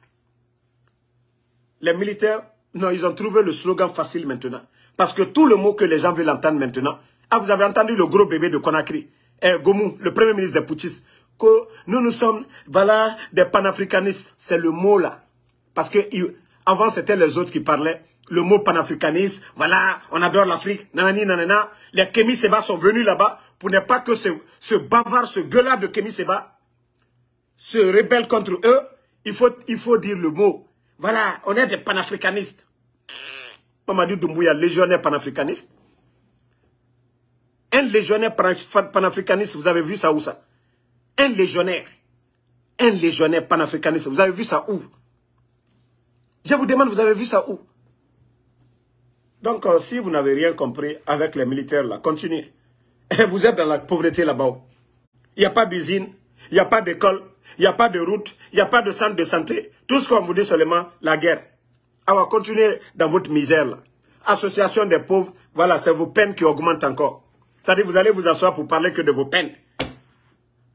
Les militaires, non, ils ont trouvé le slogan facile maintenant. Parce que tout le mot que les gens veulent entendre maintenant. Ah, vous avez entendu le gros bébé de Conakry. Gomou, le premier ministre des Poutistes. Que nous sommes, voilà, des panafricanistes. C'est le mot là. Parce que avant, c'était les autres qui parlaient. Le mot panafricanisme, voilà, on adore l'Afrique, nanani, nanana. Les Kémy Séba sont venus là-bas pour ne pas que ce bavard, ce gueulard de Kémy Séba se rebelle contre eux. Il faut dire le mot. Voilà, on est des panafricanistes. Mamadou Doumbouya, légionnaire panafricaniste. Un légionnaire panafricaniste, vous avez vu ça où ça? Un légionnaire panafricaniste, vous avez vu ça où? Je vous demande, vous avez vu ça où? Donc, si vous n'avez rien compris avec les militaires là, continuez. Vous êtes dans la pauvreté là-bas. Il n'y a pas d'usine, il n'y a pas d'école, il n'y a pas de route, il n'y a pas de centre de santé. Tout ce qu'on vous dit seulement, la guerre. Alors, continuez dans votre misère là. Association des pauvres, voilà, c'est vos peines qui augmentent encore. C'est-à-dire, vous allez vous asseoir pour parler que de vos peines.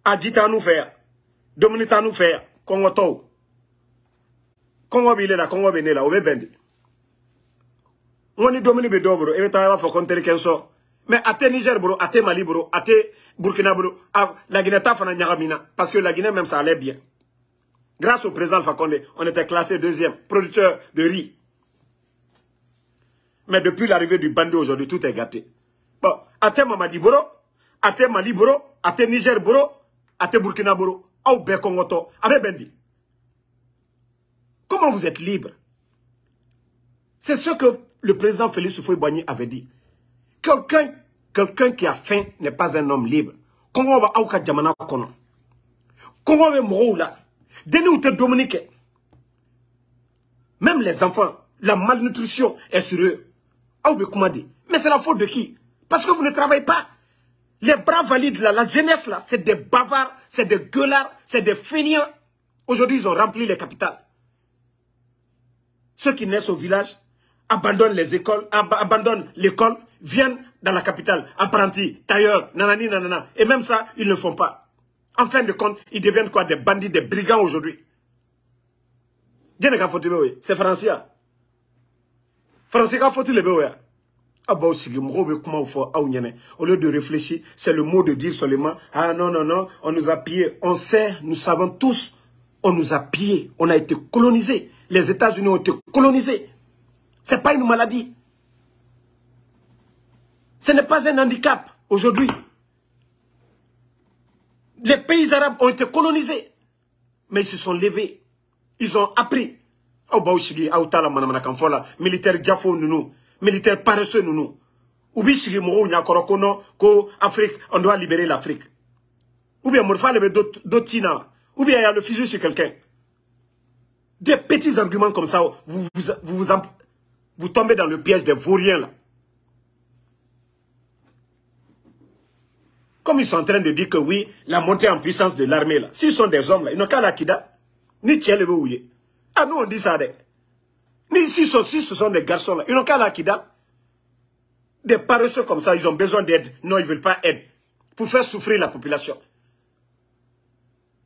Adjita à nous faire. Dominique à nous faire. Congo Tou. Congo Bile la, Congo Bene la, Obe Bendi. On est Dominique Bedo, bro, et t'as fait compter qu'un sort. Mais à tes Niger, bro, à tes Mali, bro, à tes Burkina, bro, la Guinée, t'as fait un parce que la Guinée, même, ça allait bien. Grâce au président Alpha Condé, on était classé 2e, producteur de riz. Mais depuis l'arrivée du bandit aujourd'hui, tout est gâté. Bon, Ate Mamadi Boro, Ate Mali Boro, Ate Niger Boro, Ate Burkina Boro, Aou Bekongoto, Abe Bendi. Comment vous êtes libre? C'est ce que le président Félix Houphouët-Boigny avait dit. Quelqu'un qui a faim n'est pas un homme libre. Comment on va Aouka Djamana Kono? Comment on va Mouroula? Deni ou te Dominique? Même les enfants, la malnutrition est sur eux. Mais c'est la faute de qui? Parce que vous ne travaillez pas. Les bras valides, là, la jeunesse, là, c'est des bavards, c'est des gueulards, c'est des feignants. Aujourd'hui, ils ont rempli les capitales. Ceux qui naissent au village abandonnent les écoles, abandonnent l'école, viennent dans la capitale, apprentis, tailleurs, nanani, nanana. Et même ça, ils ne font pas. En fin de compte, ils deviennent quoi? Des bandits, des brigands aujourd'hui. C'est français. Français, faut-il le béoya? Au lieu de réfléchir, c'est le mot de dire seulement, ah non, non, non, on nous a pillés. On sait, nous savons tous, on nous a pillés. On a été colonisés. Les États-Unis ont été colonisés. Ce n'est pas une maladie. Ce n'est pas un handicap aujourd'hui. Les pays arabes ont été colonisés. Mais ils se sont levés. Ils ont appris. Militaire Diafo Nounou. Militaire paresseux Nounou. Oubishigi Moro Nyakorokono, ko Afrique, on doit libérer l'Afrique. Ou bien Morfa lebe Dotina. Ou bien il y a le fusil sur quelqu'un. Des petits arguments comme ça, vous tombez dans le piège des vauriens là. Comme ils sont en train de dire que oui, la montée en puissance de l'armée là, s'ils sont des hommes là, ils n'ont qu'à l'Akida, ni Tchèle Ouye. Ah nous on dit ça. Ni si ce sont des garçons là, ils n'ont qu'à l'Akida. Des paresseux comme ça, ils ont besoin d'aide. Non, ils ne veulent pas aide. Pour faire souffrir la population.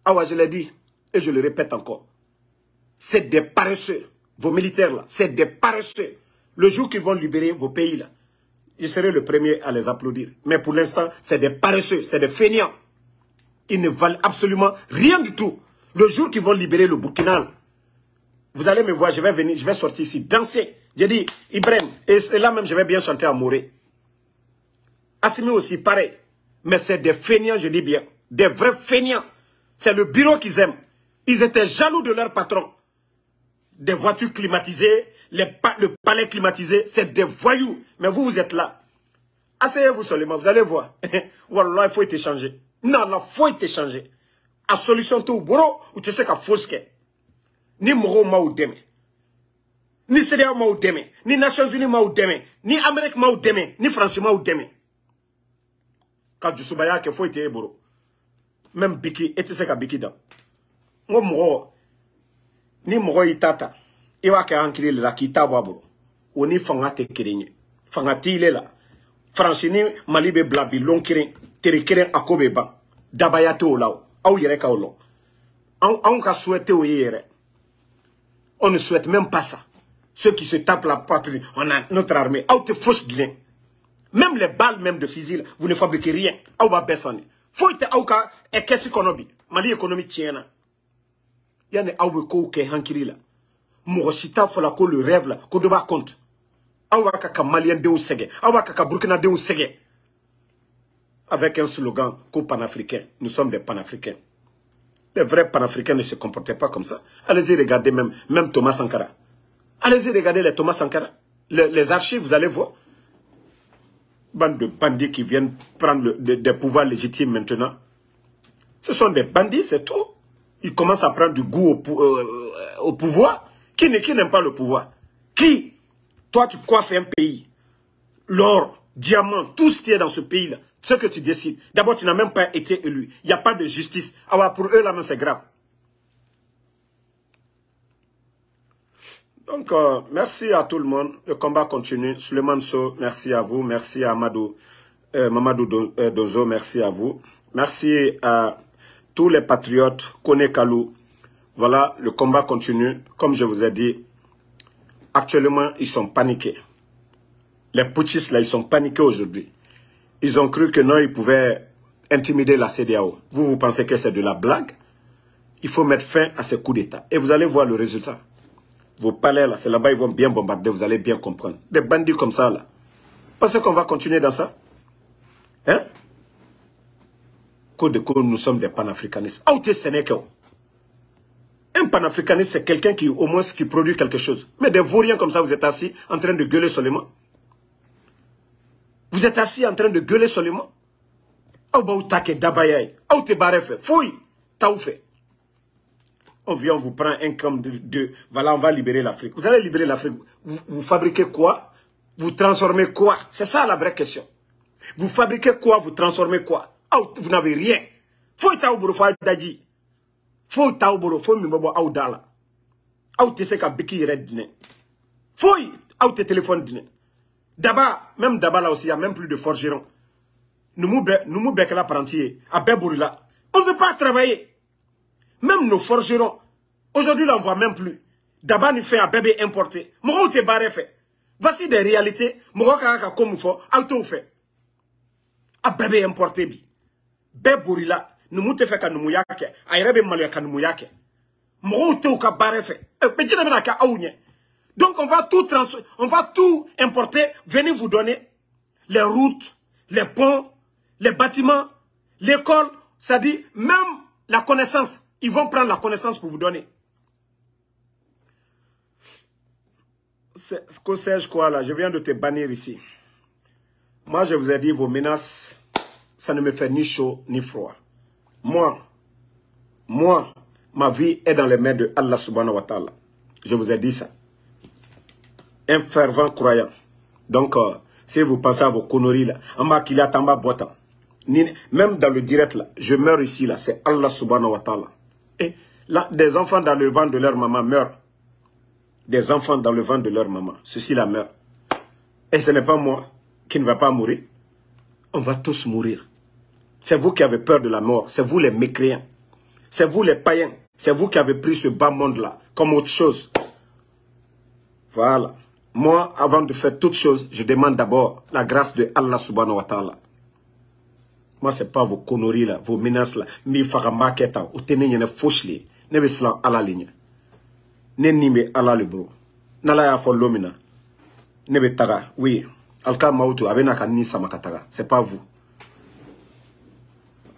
Ah ouais, je l'ai dit, et je le répète encore. C'est des paresseux. Vos militaires là, c'est des paresseux. Le jour qu'ils vont libérer vos pays là, je serai le premier à les applaudir. Mais pour l'instant, c'est des paresseux, c'est des feignants. Ils ne valent absolument rien du tout. Le jour qu'ils vont libérer le Burkina, vous allez me voir, je vais venir, je vais sortir ici, danser. J'ai dit, Ibrahim, et là même je vais bien chanter à Moré. Assimi aussi, pareil. Mais c'est des feignants, je dis bien. Des vrais feignants. C'est le bureau qu'ils aiment. Ils étaient jaloux de leur patron. Des voitures climatisées, le palais climatisé, c'est des voyous. Mais vous, vous êtes là. Asseyez-vous seulement, vous allez voir. Wallah, il faut être échangé. Non, non, il faut être échangé. À solution tout bureau, ou tu sais qu'à fausse ni Moro Maoudeme, ni CDA Maoudeme, ni Nations Unies Maoudeme, ni Amérique Maoudeme, ni France Maoudeme. Quand tu soubaya qu'il faut être bureau. Même Biki, et tu sais qu'à Biki dans. Moro, ni Moro Itata, il va qu'il y ait un cri là qui t'a wabro. Ou ni Fangate Kirini. Fangati il est là. Francini Malibe Blabi, long Kirin, Terikirin Akobeba, Dabayate au lao, Aou Yereka au long. On a souhaité au Yere. On ne souhaite même pas ça. Ceux qui se tapent la patrie, on a notre armée. Aou te fauche glin. Même les balles même de fusil, vous ne fabriquez rien. Aou ba besane. Faut être aouka et qu'est-ce économie. Mali économie tienne. Yane aou ko ke hankiri la. Mourosita fola ko le rêve là, ko doba compte. Aou kaka malien de ou sege. Aou kaka burkina de ou sege. Avec un slogan ko panafricain. Nous sommes des panafricains. Les vrais panafricains ne se comportaient pas comme ça. Allez-y regarder même Thomas Sankara. Allez-y regarder les Thomas Sankara. Les archives, vous allez voir. Bande de bandits qui viennent prendre des pouvoirs légitimes maintenant. Ce sont des bandits, c'est tout. Ils commencent à prendre du goût au pouvoir. Qui n'aime pas le pouvoir? Qui? Toi, tu coiffes un pays. L'or, diamant, tout ce qui est dans ce pays-là. Ce que tu décides. D'abord, tu n'as même pas été élu. Il n'y a pas de justice. Alors, pour eux, là même, c'est grave. Donc, merci à tout le monde. Le combat continue. Suleiman So, merci à vous. Merci à Mamadou Dozo, merci à vous. Merci à tous les patriotes. Kone Kalou. Voilà, le combat continue. Comme je vous ai dit, actuellement, ils sont paniqués. Les putschistes, là, ils sont paniqués aujourd'hui. Ils ont cru que non, ils pouvaient intimider la CEDEAO. Vous pensez que c'est de la blague? Il faut mettre fin à ces coups d'État. Et vous allez voir le résultat. vos palais là, c'est là-bas, ils vont bien bombarder, vous allez bien comprendre. Des bandits comme ça là. Pensez qu'on va continuer dans ça? Hein? Nous sommes des panafricanistes. Un panafricaniste, c'est quelqu'un qui, au moins, qui produit quelque chose. Mais des vauriens comme ça, vous êtes assis en train de gueuler seulement. Vous êtes assis en train de gueuler seulement. On vient, on vous prend un camp de voilà, on va libérer l'Afrique. Vous allez libérer l'Afrique. Vous fabriquez quoi? Vous transformez quoi? C'est ça la vraie question. Vous fabriquez quoi? Vous transformez quoi? Vous n'avez rien. Faut taouboro, faut daji. Faut taouboro, faut mimbo aoudala. Aoute se ka biki red dîner. Faut aoute téléphone dîner. D'abord, même d'abord là aussi, il n'y a même plus de forgerons. Nous bec la parentier, à Bébourila. On ne veut pas travailler. Même nos forgerons. Aujourd'hui, là, on ne voit même plus. D'abord, nous fait un bébé importé. Moi, te barré fait. Voici des réalités. Moi, comme il faut, auto fait. Un bébé importé, bi. Bébourila. Nous moute fait qu'à nous mouillake. Aïrebe malé qu'à nous mouillake. Moi, te ou qu'à barré fait. Donc, on va tout importer. Venez vous donner les routes, les ponts, les bâtiments, l'école. C'est-à-dire, même la connaissance. Ils vont prendre la connaissance pour vous donner. Ce que sais-je quoi là? Je viens de te bannir ici. Moi, je vous ai dit, vos menaces, ça ne me fait ni chaud ni froid. Moi, ma vie est dans les mains de Allah subhanahu wa ta'ala. Je vous ai dit ça. Un fervent croyant. Donc, si vous pensez à vos conneries là, en bas qu'il y a tamba boitant. Même dans le direct là, je meurs ici là, c'est Allah subhanahu wa ta'ala. Et là, des enfants dans le ventre de leur maman meurent. Des enfants dans le ventre de leur maman. Ceux-ci là meurent. Et ce n'est pas moi qui ne va pas mourir. On va tous mourir. C'est vous qui avez peur de la mort. C'est vous les mécréants. C'est vous les païens. C'est vous qui avez pris ce bas monde-là comme autre chose. Voilà. Moi, avant de faire toute chose, je demande d'abord la grâce de Allah subhanahu wa ta'ala. Moi, ce n'est pas vos conneries là, vos menaces là. Mi fara maketa, ou tenez y'en fauchli. Ne veslan à la ligne. Ne nime à la libro. Nala ya fo lomina. Ne betaga, oui. Alka maoutou, abena ka ni samakataga. C'est pas vous.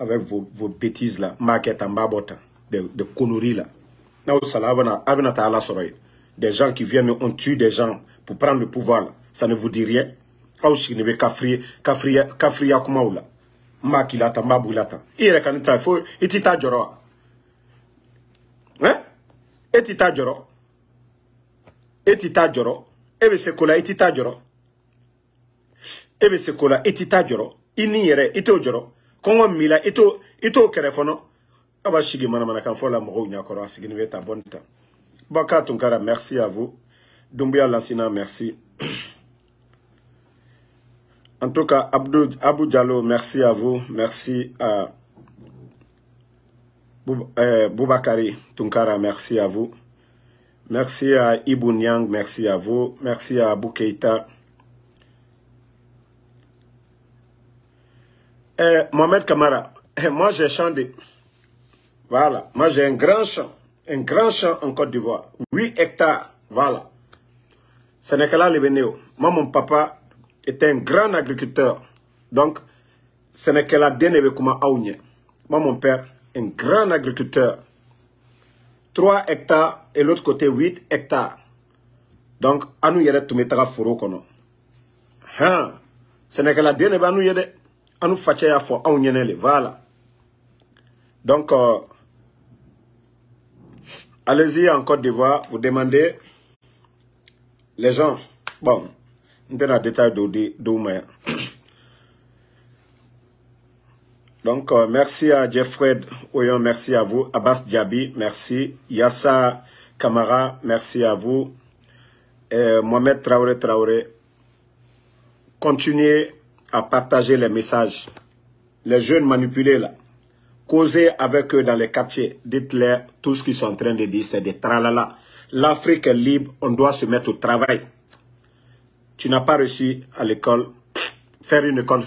Avec vos bêtises là, maketa, mbabota, de conneries là. Na ou sala abena ta ala soroy. Des gens qui viennent, on tue des gens pour prendre le pouvoir là. Ça ne vous dit rien. Aouchi ne be kafria kumaoula. Makilata, mabulata. Il kanita, faut etita joro. Hein? Etita joro. Etita joro. Ebe sekola etita joro. Ebe sekola etita joro. Ini yere ito joro. Kongo mila ito kerefono. Aba shigi mana kan fola mo nyakoro sigini veta bonta. Baka Tunkara, merci à vous. Doumbia Lansina, merci. En tout cas, Abou Diallo, merci à vous. Merci à Boubakari Tunkara, merci à vous. Merci à Ibou Nyang, merci à vous. Merci à Abou Keita. Mohamed Kamara, moi j'ai chanté. Voilà, moi j'ai un grand champ en Côte d'Ivoire. 8 hectares, voilà. Ce n'est que là, les Bénéo. Moi, mon papa était un grand agriculteur. Donc, ce n'est que là, moi, mon père, un grand agriculteur. 3 hectares et l'autre côté 8 hectares. Donc, à nous, il y a tout mettre à fourreau. Ce n'est que là, nous y a des. À nous, fatcher à fond, voilà. Donc, allez-y en Côte d'Ivoire, vous demandez. Les gens, bon, on est dans le détail d'Oumaya. Donc, merci à Jeffrey Oyon, merci à vous. Abbas Diaby, merci. Yassa Kamara, merci à vous. Mohamed Traoré. Continuez à partager les messages. Les jeunes manipulés là. Causez avec eux dans les quartiers. Dites-leur tout ce qu'ils sont en train de dire, c'est des tralala. L'Afrique est libre, on doit se mettre au travail. Tu n'as pas réussi à l'école, faire une école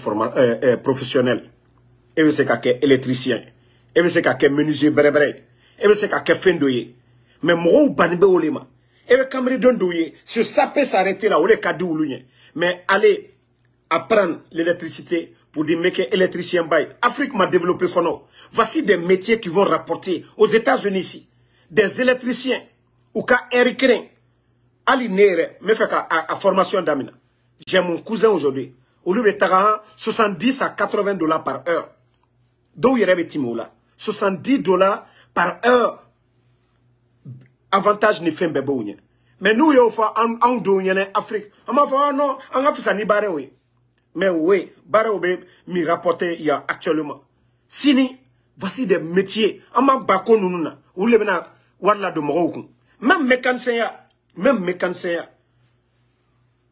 professionnelle. Et vous savez qu'à électricien. Et vous savez qu'à menuisier brébré. Et vous savez qu'à fendoyer. Mais moi, banibé olema. Et le Cameroun douye, se saper s'arrêter là, où les cadres ou mais allez apprendre l'électricité pour dire mais que électricien bail. Afrique m'a développé fono. Voici des métiers qui vont rapporter aux États-Unis ici. Des électriciens ou qu'à Erikren. Ali Nere, me fait à formation d'Amina. J'ai mon cousin aujourd'hui. Au lieu de 70 à 80 dollars par heure. Donc il y a des là. 70 dollars par heure. Avantage ne fait bébé. Mais nous, il faut en donner en Afrique. On m'a fait non, on a fait ça ni barre oui. Mais oui, barre oui, m'y rapporter il y a actuellement. Sini, voici des métiers. On m'a bako nous na. Ou le bena wala de moro. Même mécanicien, même mécanicien.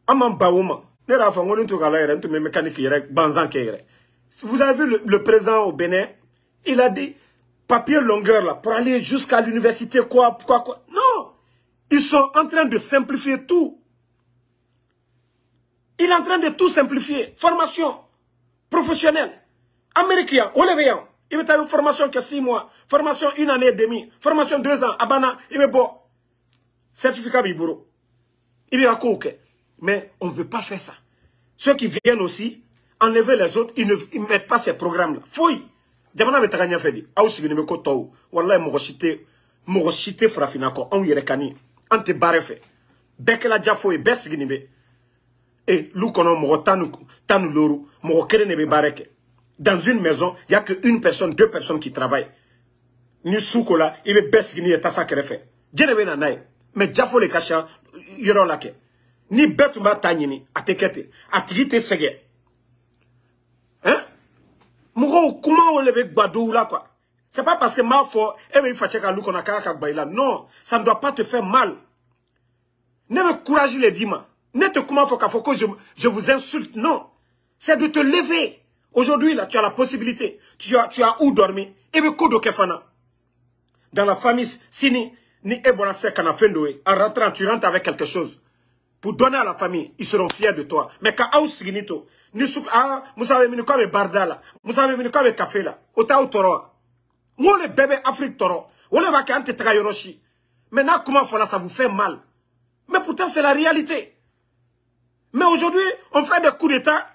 On m'a baouma. Ne la font on tout galère, tout mes mécaniques yere, banzan yere. Vous avez vu le président au Bénin, il a dit papier longueur là pour aller jusqu'à l'université quoi. Non. Ils sont en train de simplifier tout. Il est en train de tout simplifier. Formation professionnelle. Américain, Olévéan. Il va avoir une formation qui a 6 mois. Formation 1 année et demie. Formation 2 ans. Abana, il va bon. Certificat Biboro. Il va OK. Mais on ne veut pas faire ça. Ceux qui viennent aussi, enlever les autres, ils ne mettent pas ces programmes-là. Fouille. Jamana me taganya fedi. Aousi ne me koto. Wallahi mo chité frafinako. On yerekani. Ante barefe. Bekela jafo e besginibe. Et nous connaissons mo tanu loru, mo kerene bareke. Dans une maison, il n'y a qu'une personne, 2 personnes qui travaillent. Ni soukola, il est besgini et tasa kerefe. Djenebe na nae. Mais jafo le kasha yoro lake. Ni betu ma tanyini atekete, atigite sege. Hein? Mo comment on le gbadou là quoi. C'est pas parce que ma foi, il faut checker qu'on a kaka baila. Non, ça ne doit pas te faire mal. Ne me courage les dima. Ne te comment faut que je vous insulte. Non. C'est de te lever. Aujourd'hui, là, tu as la possibilité. Tu as où dormir. Et me kodo kefana. Dans la famille, sini, ni ebona sekana fendoe. En rentrant, tu rentres avec quelque chose. Pour donner à la famille, ils seront fiers de toi. Mais quand au signito, ni souk, ah, vous savez, nous comme barda là. Vous savez, nous comme café là. Ota ou toro. Moi, le bébé Afrique toro. On le va quand tu travailles. Maintenant, comment faire là, ça vous fait mal. Mais pourtant, c'est la réalité. Mais aujourd'hui, on fait des coups d'État.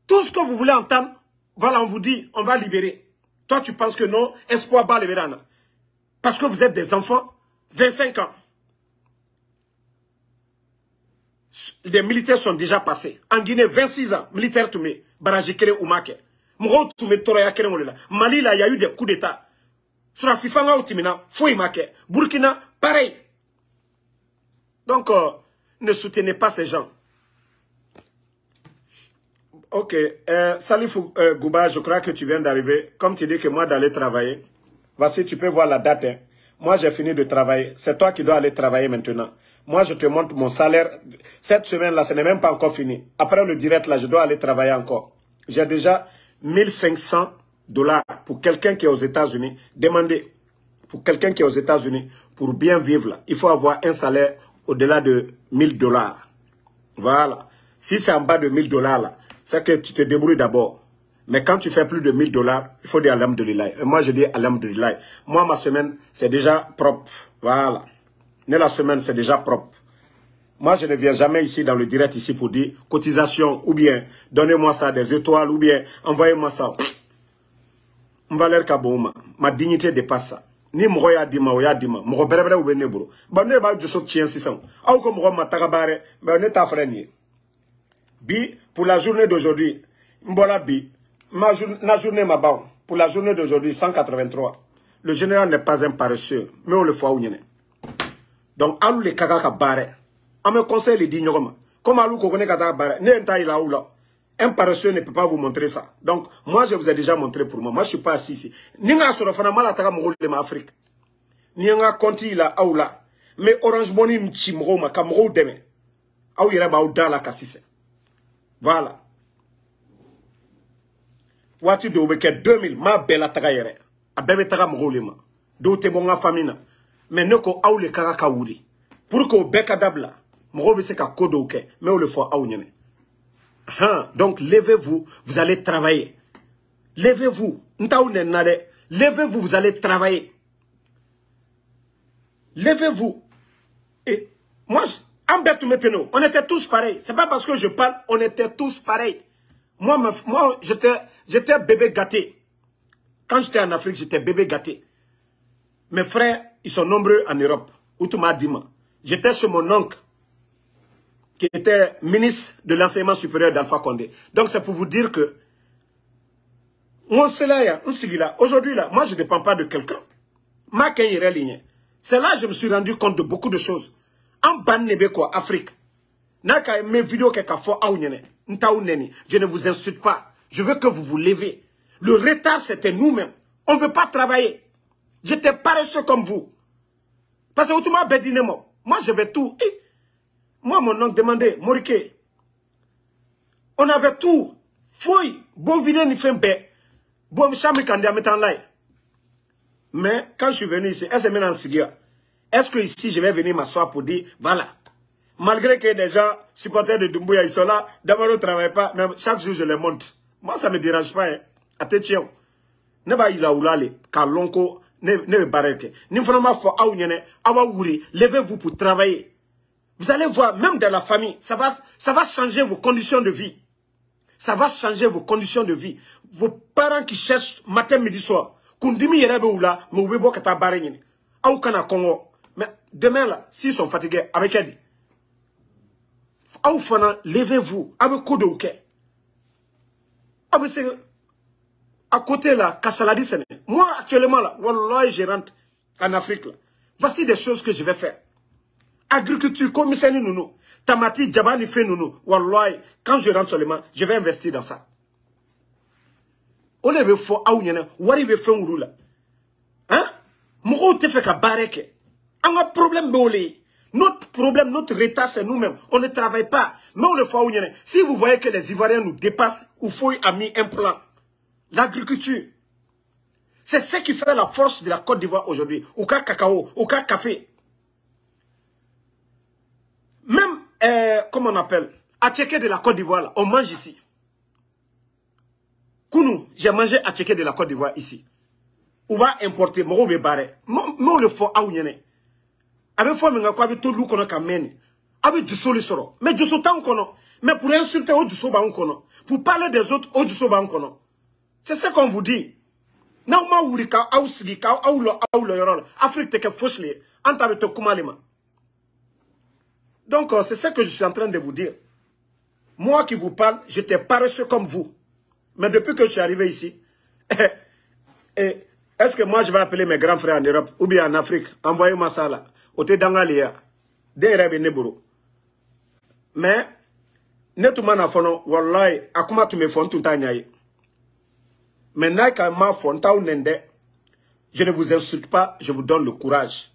Tout ce que vous voulez entendre, voilà, on vous dit, on va libérer. Toi, tu penses que non, espoir bas libérer. Parce que vous êtes des enfants, 25 ans. Les militaires sont déjà passés. En Guinée, 26 ans, militaires tombés. Barajikere Oumake. Moro tombé Toraya Kere Molela. Mali, là, il y a eu des coups d'État. Sur la Sifanga ou Timina, Fouimake. Burkina, pareil. Donc, ne soutenez pas ces gens. Ok. Salif Gouba, je crois que tu viens d'arriver. Comme tu dis que moi d'aller travailler. Voici, tu peux voir la date. Hein. Moi, j'ai fini de travailler. C'est toi qui dois aller travailler maintenant. Moi, je te montre mon salaire. Cette semaine-là, ce n'est même pas encore fini. Après le direct, là, je dois aller travailler encore. J'ai déjà 1500 $ pour quelqu'un qui est aux États-Unis. Demandez. Pour quelqu'un qui est aux États-Unis, pour bien vivre, là, il faut avoir un salaire au-delà de 1000 $. Voilà. Si c'est en bas de 1000 $, là, c'est que tu te débrouilles d'abord. Mais quand tu fais plus de 1000 $, il faut dire alhamdoulilah. Et moi, je dis alhamdoulilah. Moi, ma semaine, c'est déjà propre. Voilà. Mais la semaine, c'est déjà propre. Moi, je ne viens jamais ici dans le direct ici pour dire cotisation ou bien donnez-moi ça des étoiles ou bien envoyez-moi ça. On va l'air kabouma. Ma dignité dépasse ça. Ni moya dima ou ya dima. Mo berebere ou benebro. Ba ne ba jusot chien 600. Ou comme mo matagabare, ben on est à frenier. Bi pour la journée d'aujourd'hui, mbola bi ma journée ma ba pour la journée d'aujourd'hui 183. Le général n'est pas un paresseux, mais on le fait où. Donc alou les kaka bare. On me conseille les dignes comme alou ko connaît kaka bare. Ne enta ila ou là. Un paresseux ne peut pas vous montrer ça. Donc, moi, je vous ai déjà montré pour moi. Moi, je ne suis pas assis ici. Ninga sur le fana la taga mongol de ma Afrique. Ninga konti la ou là. Mais Orange Money m'chimro ma kamro deme. Ou yera ba ou dans la cassisse. Voilà. Watu de weke 2000 ma bella taga yere. A bebe taga mongol ma. Do te bonga famina. Mais ne ko ou le kaka kaouri. Pour que beka dabla. Mongol bese ka kodo ke. Mais ou le fois ou nyene. Donc, levez-vous, vous allez travailler. Levez-vous. Levez-vous, vous allez travailler. Levez-vous. Et Moi, on était tous pareils. C'est pas parce que je parle, on était tous pareils. Moi j'étais bébé gâté. Quand j'étais en Afrique, j'étais bébé gâté. Mes frères, ils sont nombreux en Europe. Outouma Dima. J'étais chez mon oncle, qui était ministre de l'enseignement supérieur d'Alpha Condé. Donc c'est pour vous dire que aujourd'hui, là, moi je ne dépends pas de quelqu'un. C'est là que je me suis rendu compte de beaucoup de choses. En Banébé, quoi, Afrique. Mes vidéos, je ne vous insulte pas. Je veux que vous vous levez. Le retard, c'était nous-mêmes. On ne veut pas travailler. J'étais paresseux comme vous. Parce que Outouma Bedinemo, moi je vais tout. Moi, mon oncle demandait, Morike, on avait tout. Fouille, bon vidéo ni fait bé. Bon chambre candidat mettant là. Mais quand je suis venu ici, est-ce que ici je vais venir m'asseoir pour dire, voilà. Malgré que des gens, supporters de Doumbouya, ils sont là, d'abord ils ne travaillent pas, mais chaque jour je les monte. Moi ça ne me dérange pas. Attention. Ne va il a oulale, car l'onco, ne barreke. Levez-vous pour travailler. Vous allez voir, même dans la famille, ça va changer vos conditions de vie. Ça va changer vos conditions de vie. Vos parents qui cherchent matin, midi, soir. Kundimi yerebe oula, mais oube bo kata barenyine. Aoukana Congo. Mais demain là, s'ils sont fatigués, avec elle dit. Aoufana, levez-vous. Avec quoi de ouké. À côté là, Kassaladi Séné. Moi, actuellement là, wallah, je rentre en Afrique là. Voici des choses que je vais faire. Agriculture, commissaire nounou. Tamati, Djabani fait nounou. Wallah, quand je rentre seulement, je vais investir dans ça. On est fort à Ouniana, Wari veut faire un roula. Hein? Moukou te fait qu'à barreke. On a un problème bolé. Notre problème, notre retard, c'est nous-mêmes. On ne travaille pas. Mais on le fait à Ouniana. Si vous voyez que les Ivoiriens nous dépassent, Oufoui a mis un plan. L'agriculture. C'est ce qui fait la force de la Côte d'Ivoire aujourd'hui. Ou cas cacao, ou cas café. Même, comment on appelle, à Tchéké de la Côte d'Ivoire, on mange ici. Kounou, j'ai mangé à Tchéké de la Côte d'Ivoire ici. On va importer, on va barrer. Non, le faut à Ouniane. Avec fois, on a tout le monde qui amène. Avec du sol, mais du sol, mais pour insulter, au du sol, pour parler des autres, au du sol, c'est ce qu'on vous dit. Non, ma ourika, auslika, aulo yorol. Afrique, t'es que fauchli. Antabe te kumalima. Donc, c'est ce que je suis en train de vous dire. Moi qui vous parle, j'étais paresseux comme vous. Mais depuis que je suis arrivé ici, est-ce que moi je vais appeler mes grands frères en Europe ou bien en Afrique? Envoyez-moi ça là. Ote dangalia. Derebe neburo. Mais, netumana fono, wallahi, akuma tu me font tout tanyaye. Maintenant, quand ma fonta ou nende, je ne vous insulte pas, je vous donne le courage.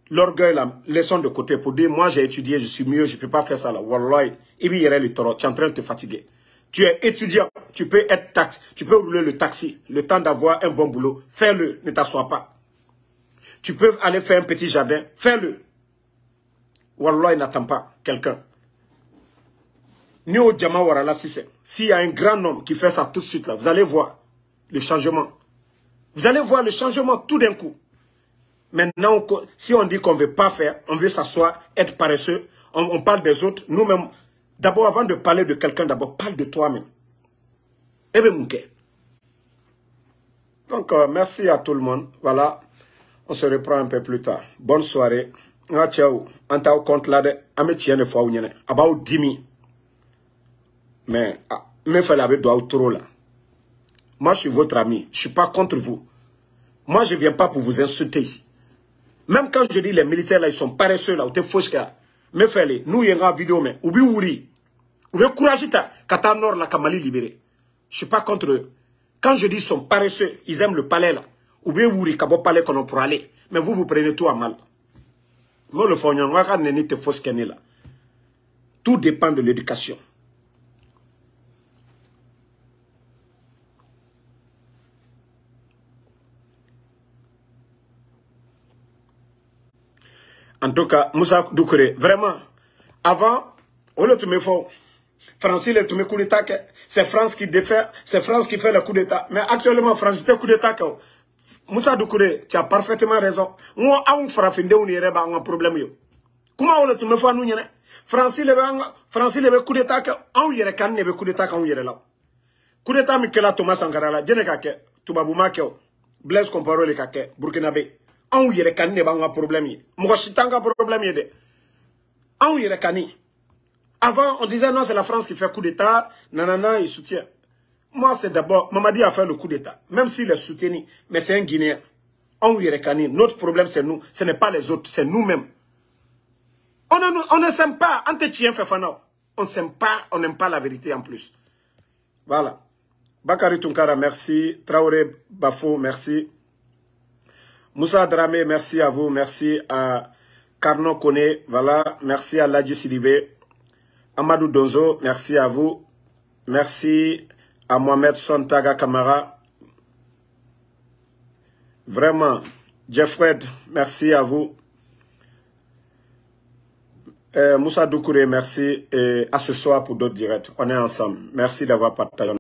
L'orgueil, là, laissons de côté pour dire, moi j'ai étudié, je suis mieux, je ne peux pas faire ça là. Wallahi, ibi yere le toro, tu es en train de te fatiguer. Tu es étudiant, tu peux être taxi, tu peux rouler le taxi, le temps d'avoir un bon boulot, fais-le, ne t'assois pas. Tu peux aller faire un petit jardin, fais-le. Wallahi, n'attends pas quelqu'un. Ni au Djama Warala Sissé. S'il y a un grand homme qui fait ça tout de suite là, vous allez voir le changement. Vous allez voir le changement tout d'un coup. Maintenant, si on dit qu'on ne veut pas faire, on veut s'asseoir, être paresseux, on parle des autres, nous-mêmes, d'abord avant de parler de quelqu'un, d'abord parle de toi-même. Eh bien, Mouké. Donc, merci à tout le monde. Voilà, on se reprend un peu plus tard. Bonne soirée. Ciao. On t'a au compte là de Amétienne de Fouaounienne. About 10 000. Mais, il fallait avoir droit trop là. Moi, je suis votre ami. Je ne suis pas contre vous. Moi, je ne viens pas pour vous insulter ici. Même quand je dis les militaires là, ils sont paresseux là, ou t'es fauche là. Mais fallait, nous, il y a une vidéo, mais, ou bien, ouri. Ou bien, courageux, Kata Nord là, Kamali libéré. Je ne suis pas contre eux. Quand je dis ils sont paresseux, ils aiment le palais là. Ou bien, ouri, Kabo palais qu'on a pour aller. Mais vous, vous prenez tout à mal. Moi, le fond, on va n'est te fauche là. Tout dépend de l'éducation. En tout cas, Moussa Doucouré, vraiment, avant, on le me faut. France, il est tout coup d'État. C'est France qui défait, c'est France qui fait le coup d'État. Mais actuellement, France, c'est coup d'État. Moussa Doucouré, tu as parfaitement raison. Moi, on fera fin de on a un problème. Comment on le tourne fois nous Francis le coup d'état que on yere kan ne be coup d'état quand on yere là. Coup d'état mi kela Thomas Sankara la jene ka ke Toubabou Makeo Blaise Compaoré le ka ke Burkinabé. On yere kan ne ba nga problème yi. Mo chitanga problème yi de. On yere kani. Avant on disait non c'est la France qui fait coup d'état, nanana il soutient. Moi c'est d'abord Mamadi a fait le coup d'état, même s'il est soutenu, mais c'est un Guinéen. On yere kani. Notre problème c'est nous, ce n'est pas les autres, c'est nous-mêmes. On ne s'aime pas. On ne s'aime pas. On n'aime pas la vérité en plus. Voilà. Bakari Tunkara, merci. Traoré Bafo, merci. Moussa Dramé, merci à vous. Merci à Carnon Kone. Voilà. Merci à Ladji Sidibé. Amadou Donzo, merci à vous. Merci à Mohamed Sontaga Kamara. Vraiment. Jeffred, merci à vous. Moussa Doukouré, merci. Et à ce soir pour d'autres directs. On est ensemble. Merci d'avoir partagé.